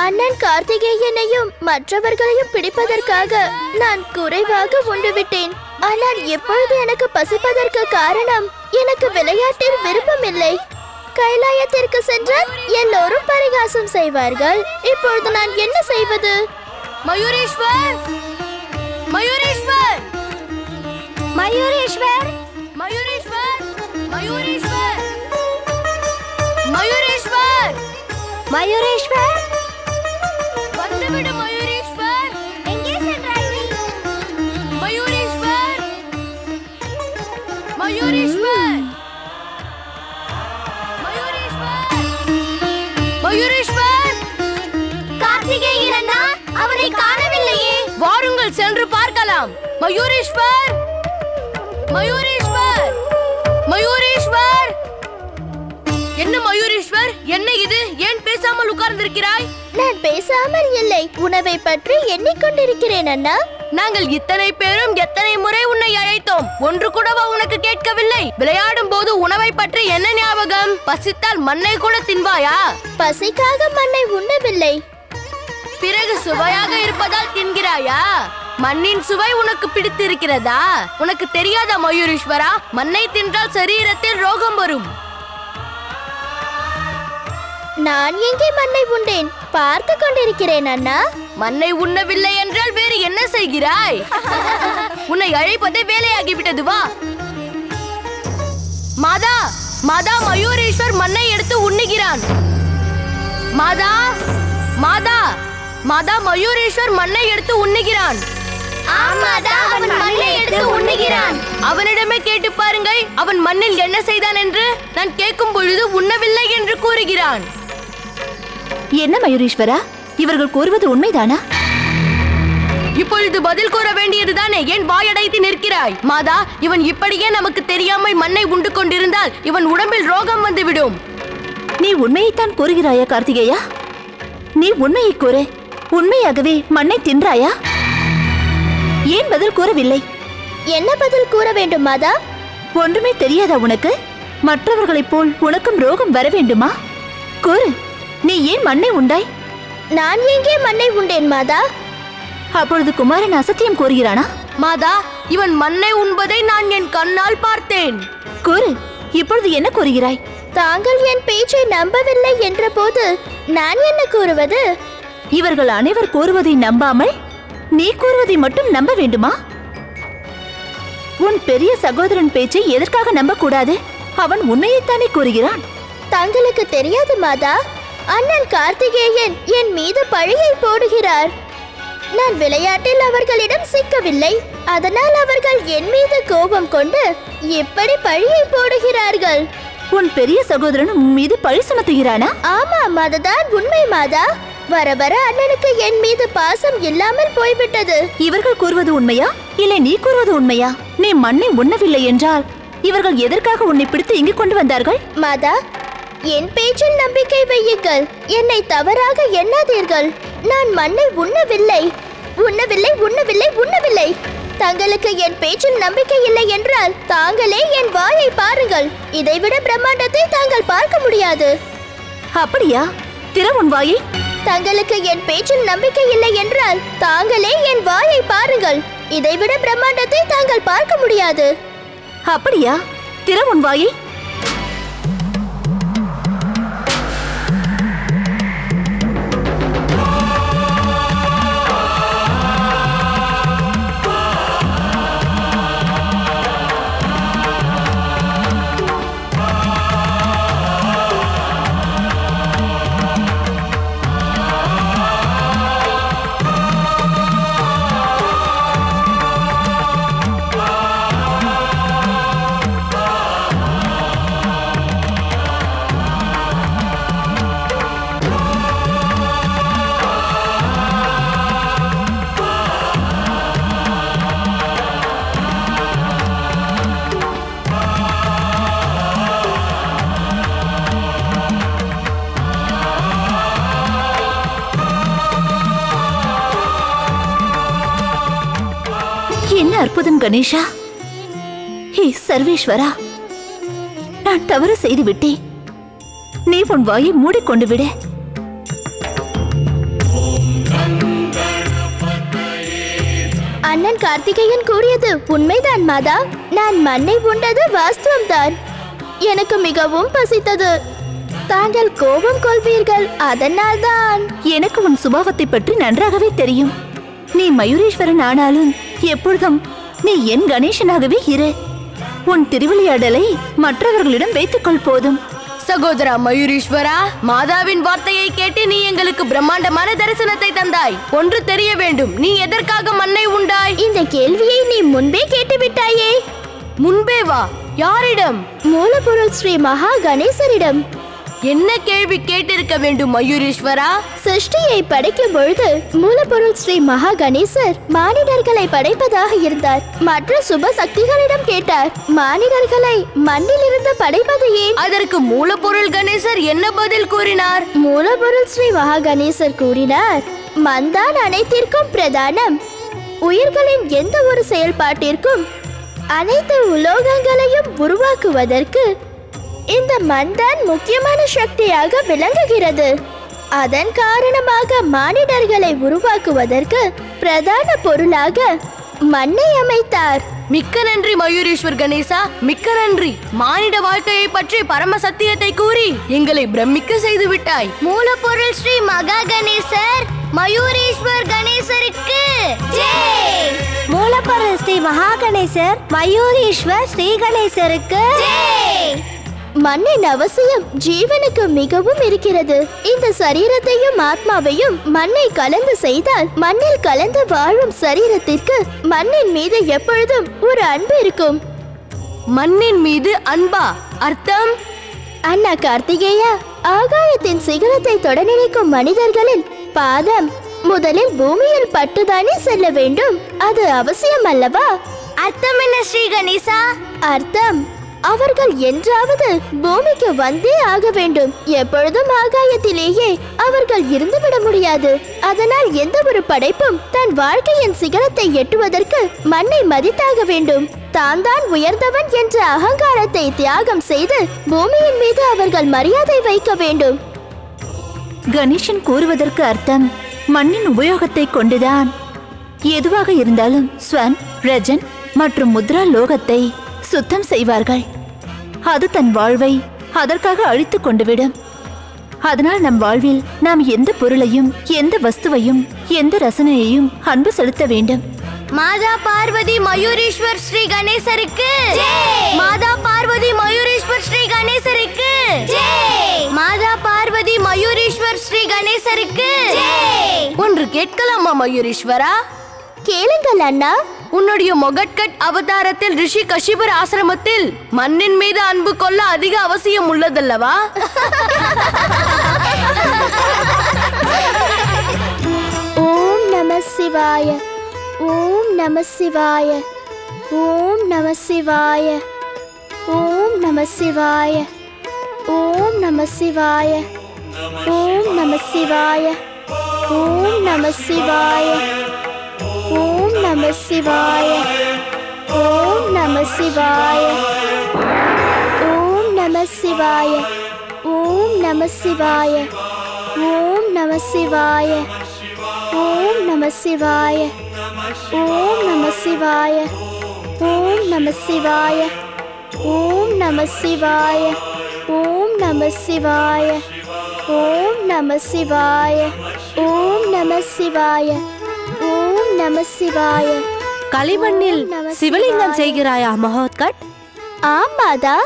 அண்ணன் கார்த்திகேயனையும் மற்றவர்களையும் பிடிப்பதற்காக நான் குறைவாக உண்டு விட்டேன். ஆனால் எப்பொழுது எனக்கு பசிப்பதற்கு காரணம் எனக்கு விளையாட்டில் விருப்பமில்லை. கைலாயத்திற்கு சென்றால் எல்லோரும் பரிகாசம் செய்வார்கள். இப்பொழுது நான் என்ன செய்வது? மயூரேஸ்வர், மயூரேஸ்வர், மயூரேஸ்வர், மயூரேஸ்வர், மயூரேஸ்வர், மயூரேஸ்வர், மயூரேஸ்வர், வந்துவிடு மயூரேஸ்வர். எங்கே சென்றாய் நீ? மயூரேஸ்வர், மயூரேஸ்வர், மயூரேஸ்வர், மயூரேஸ்வர். கார்த்திகேயன் அண்ணா, அவனை காணவில்லையே. வாருங்கள் சென்று பார்க்கலாம். மயூரேஸ்வர், மயூரேஸ்வர், மயூரேஸ்வர். என்ன மயூரேஸ்வர், என்ன இது? ஏன் பேசாமல் உட்கார்ந்திருக்கிறாய்? நான் பேசாமல் இல்லை, உணவை பற்றி எண்ணிக்கொண்டிருக்கிறேன் அண்ணா. நாங்கள் இத்தனை பேரும் எத்தனை முறை உன்னை அழைத்தோம், ஒன்று கூடவா உனக்கு கேட்கவில்லை? விளையாடும் போது உணவை பற்றி என்ன ஞாபகம்? பசித்தால் மண்ணை கூட தின்பாயா? பசிக்காக மண்ணை உண்ணவில்லை. பிறகு சுவையாக இருப்பதால் தின்கிறாயா? மண்ணின் சுவை உனக்கு பிடித்திருக்கிறதா? உனக்கு தெரியாதா மயூரேஸ்வரா? மண்ணை தின்றால் சரீரத்தில் ரோகம் வரும். நான் எங்கே மண்ணை உண்டேன்? பார்த்து கொண்டிருக்கிறேன் அண்ணா. மண்ணை உண்ணவில்லை என்றால் வேறு என்ன செய்கிறாய்? உன்னை அழைப்பதே வேலையாகிவிட்டது. வா மாதா, மாதா, மயூரேஸ்வர் மண்ணை எடுத்து உண்ணுகிறான். மாதா, மாதா, மாதா, மயூரேஸ்வர் மண்ணை எடுத்து உண்ணுகிறான். அவனிடமே கேட்டு பாருங்கள், அவன் மண்ணில் என்ன செய்தான் என்று. நான் கேட்கும் பொழுது உண்ணவில்லை என்று கூறுகிறான். என்ன மயூரேஸ்வரா, இவர்கள் கூறுவது உண்மைதானா? இப்பொழுது பதில் கூற வேண்டியதுதானே? ஏன் வாயடைத்து நிற்கிறாய்? மாதா, இவன் இப்படியே நமக்கு தெரியாமல் மண்ணை உண்டு கொண்டிருந்தால் இவன் உடம்பில் ரோகம் வந்துவிடும். நீ உண்மையைத்தான் கூறுகிறாயா கார்த்திகேயா? நீ உண்மையை கூறு. உண்மையாகவே மண்ணை தின்றாயா? ஏன் பதில் கூறவில்லை? என்ன பதில் கூற வேண்டும் மாதா? ஒன்றுமே தெரியாதா உனக்கு? மற்றவர்களைப் போல் உனக்கும் ரோகம் வர வேண்டுமா? கூறு, நீ ஏன் மண்ணை உண்டாய்? நான் எங்கே மண்ணை உண்டேன் மாதா? அப்பொழுது குமாரன் அசத்தியம் கூறுகிறானா? மாதா, இவன் மண்ணை உண்பதை நான் என் கண்ணால் பார்த்தேன். கூறு, இப்பொழுது என்ன கூறுகிறாய்? தாங்கள் என் பேச்சை நம்பவில்லை என்ற போது நான் என்ன கூறுவது? இவர்கள் அனைவர் கூறுவதை நம்பாமல் நீ கூறுவதை மட்டும் நம்ப வேண்டுமா? உன் பெரிய சகோதரன் பேச்சை எதற்காக நம்ப கூடாது? அவன் உண்மையைத்தானே கூறுகிறான். தங்களுக்கு தெரியாது மாதா, அண்ணன் கார்த்திகேயன் என் மீது பழியை போடுகிறார். நான் விளையாட்டில் அவர்களிடம் சிக்கவில்லை, அதனால் அவர்கள் என் மீது கோபம் கொண்டு இப்படி பழியை போடுகிறார்கள். உன் பெரிய சகோதரன் உன் மீது பழி சுமத்துகிறானா? ஆமாம், அதுதான் உண்மை மாதா. வர வர அண்ணனுக்கு என் மீது பாசம் இல்லாமல் போய்விட்டது. இவர்கள் கூறுவது உண்மையா இல்லை நீ கூறுவது உண்மையா? நீ மண்ணை உண்ணவில்லை என்றால் இவர்கள் எதற்காக உன்னை பிடித்து இங்கு கொண்டு வந்தார்கள்? மாதா, என் பேச்சில் நம்பிக்கை வையுங்கள். என்னை தவறாக எண்ணாதீர்கள். நான் மண்ணை உண்ணவில்லை, உண்ணவில்லை, உண்ணவில்லை, உண்ணவில்லை. தங்களுக்கு என் பேச்சில் நம்பிக்கை இல்லை என்றால் தாங்களே என் வாயை பாருங்கள். இதைவிட பிரம்மாண்டத்தை தாங்கள் பார்க்க முடியாது. அப்படியா? திற உன் வாயை. தங்களுக்கு என் பேச்சில் நம்பிக்கை இல்லை என்றால் தாங்களே என் வாயை பாருங்கள். இதைவிட பிரம்மாண்டத்தை தாங்கள் பார்க்க முடியாது. அப்படியா? திற உன் வாயை. என்ன அற்புதம் கணேஷா! ஹே சர்வேஸ்வரா, நான் தவறு செய்து விட்டேன். நீ உன் வாயை மூடிக்கொண்டு விட. அண்ணன் கார்த்திகேயன் கூறியது உண்மைதான் மாதா. நான் மண்ணை உண்டது வாஸ்தவம்தான். எனக்கு மிகவும் பசித்தது. தாங்கள் கோபம் கொள்வீர்கள், அதனால் தான். எனக்கு உன் சுபாவத்தை பற்றி நன்றாகவே தெரியும். நீ மயூரேஸ்வரன் ஆனாலும் எப்பொழுதும் நீ என் கணேசனாகவே இரு. உன் திருவிளையாடலை மற்றவர்களிடம் வைத்துக்கொள் போதும். சகோதரா மயூரேஸ்வரா, மாதாவின் வார்த்தையை கேட்டு நீ எங்களுக்கு பிரம்மாண்டமான தரிசனத்தை தந்தாய். ஒன்று தெரிய வேண்டும், நீ எதற்காக மண்ணை உண்டாய்? இந்த கேள்வியை நீ முன்பே கேட்டுவிட்டாயே. முன்பே வா? யாரிடம்? மூலப்பொருள் ஸ்ரீ மகா கணேசரிடம். என்ன கேள்வி கேட்டிருக்க வேண்டும் மயூரேஸ்வரா? சிருஷ்டியை படைக்கும் பொழுது மூலப்பொருள் ஸ்ரீ மகா கணேசர் மானிடர்களை படைப்பதாக இருந்தார். மற்ற சுப சக்திகளிடம் கேட்டார், மானிடர்களை மண்ணில் இருந்து படைப்பது ஏன்? அதற்கு மூலப்பொருள் கணேசர் என்ன பதில் கூறினார்? மூலப்பொருள் ஸ்ரீ மகா கணேசர் கூறினார், மண்தான் அனைத்திற்கும் பிரதானம். உயிர்களின் எந்த ஒரு செயல்பாட்டிற்கும் அனைத்து உலோகங்களையும் உருவாக்குவதற்கு இந்த மண்தான் முக்கியமான சக்தியாக விளங்குகிறது. அதன் காரணமாக மானிடர்களை உருவாக்குவதற்கு பிரதான பொருளாக மண்ணை அமைத்தார். மிக்க நன்றி மயூரேஸ்வர் கணேசா, மிக்க நன்றி. மானிட வாழ்க்கையை பற்றி பரம சத்தியத்தை கூறி எங்களை பிரமிக்க செய்து விட்டாய். மூலப்பொருள் ஸ்ரீ மகா கணேசர் மயூரேஸ்வர் கணேசருக்கு ஜெய். மூலப்பொருள் ஸ்ரீ மகா கணேசர் மயூரேஸ்வர் ஸ்ரீ கணேசருக்கு ஜெய். மண்ணின் அவசியம் ஜீவனுக்கு மிகவும் இருக்கிறது. இந்த சரீரத்தையும் ஆத்மாவையும் மண்ணை கலந்து செய்தால் மண்ணில் கலந்து வாழும் சரீரத்திற்கு மண்ணின் மீது எப்பொழுதும் ஒரு அன்பு இருக்கும். மண்ணின் மீது அன்பா? அர்த்தம்? அண்ணா கார்த்திகேயா, ஆகாயத்தின் சிகரத்தை தொட நினைக்கும் மனிதர்களின் பாதம் முதலில் பூமியில் பட்டுதானே செல்ல வேண்டும். அது அவசியம் அல்லவா? அர்த்தம் என்ன ஸ்ரீ கணேசா? அர்த்தம், அவர்கள் என்றாவது பூமிக்கு வந்தே ஆக வேண்டும். எப்பொழுதும் ஆகாயத்திலேயே அவர்கள் இருந்துவிட முடியாது. அதனால் எந்த ஒரு படைப்பும் தன் வாழ்க்கையின் சிகரத்தை எட்டுவதற்கு மண்ணை மதித்தாக வேண்டும். தான் தான் உயர்ந்தவன் என்ற அகங்காரத்தை தியாகம் செய்து பூமியின் மீது அவர்கள் மரியாதை வைக்க வேண்டும். கணேசன் கூறுவதற்கு அர்த்தம் மண்ணின் உபயோகத்தை கொண்டுதான் எதுவாக இருந்தாலும் ஸ்வன், ரஜன் மற்றும் முத்ரா லோகத்தை சுத்தம் செய்வார்கள். அது தன் வாழ்வை அதற்காக அழித்துக் கொண்டுவிடும். அதனால் நம் வாழ்வில் நாம் எந்த பொருளையும், எந்த வஸ்துவையும், எந்த ரசனையையும் அன்பு செலுத்த வேண்டும். மாதா பார்வதி மயூரேஸ்வர் ஸ்ரீ கணேசருக்கு மாதா பார்வதி மயூரேஸ்வர் ஸ்ரீ கணேசருக்கு மாதா பார்வதி மயூரேஸ்வர் ஸ்ரீ கணேசருக்கு ஒன்று கேட்கலாமா மயூரேஸ்வரா? கேளுங்கள் அண்ணா. உன்னுடைய மொகட்கட் அவதாரத்தில் ரிஷி கஷிபர் ஆசிரமத்தில் மண்ணின் மீது அன்பு கொள்ள அதிக அவசியம் உள்ளதல்லவா? ஓம் நம சிவாய, ஓம் நம சிவாய, ஓம் நம சிவாய, ஓம் நம சிவாய, ஓம் நம சிவாய, ஓம் நம சிவாய, ஓம் நம சிவாய, ஓம் நம சிவாய, ஓம் நம சிவாய, ஓம் நம சிவாய, ஓம் நம சிவாய, ஓம் நம சிவாய, ஓம் நம சிவாய, ஓம் நம சிவாய, ஓம் நம சிவாய, ஓம் நம சிவாய, ஓம் நம சிவாய, ஓம் நம சிவாய, ஓம் நம சிவாய, ஓம் நம சிவாய. களிமண்ணில் சிவலிங்கம் செய்கிறாயா மகோத்கட்? ஆமாதா,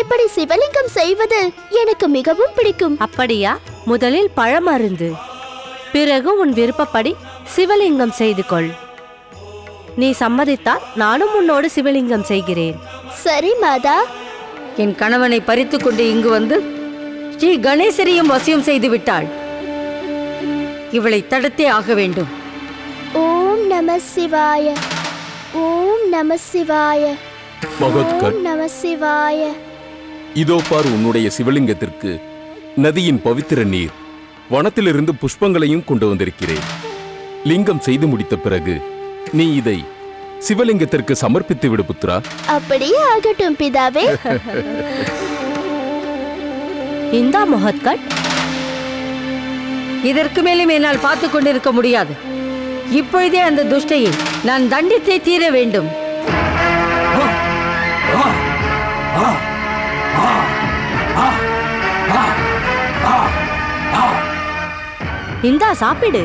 இப்படி சிவலிங்கம் செய்வது எனக்கு மிகவும் பிடிக்கும். அப்படியா? முதலில் பழமருந்து, பிறகு உன் விருப்பப்படி சிவலிங்கம் செய்து கொள். நீ சம்மதித்தால் நானும் உன்னோடு சிவலிங்கம் செய்கிறேன். சரி மாதா. என் கணவனை பறித்துக் கொண்டு இங்கு வந்து ஸ்ரீ கணேசரையும் வசியம் செய்து விட்டாள். இவளை தடுத்தே ஆக வேண்டும். ஓம் நம சிவாய, ஓம் நம சிவாய, மகோத்கட், ஓம் நம சிவாய. இதோ பார் உன்னுடைய சிவலிங்கத்திற்கு நதியின் பவித்திர நீர், வனத்திலிருந்து புஷ்பங்களையும் கொண்டு வந்திருக்கிறேன். லிங்கம் செய்து முடித்த பிறகு நீ இதை சிவலிங்கத்திற்கு சமர்ப்பித்து விடு புத்ரா. அப்படியே ஆகட்டும் பிதாவே. இந்தா மகோத்கட். இதற்கு மேலும் என்னால் பார்த்து கொண்டிருக்க முடியாது. இப்பொழுதே அந்த துஷ்டையை நான் தண்டித்தே தீர வேண்டும். இந்தா சாப்பிடு.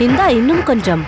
இந்தா இன்னும் கொஞ்சம்.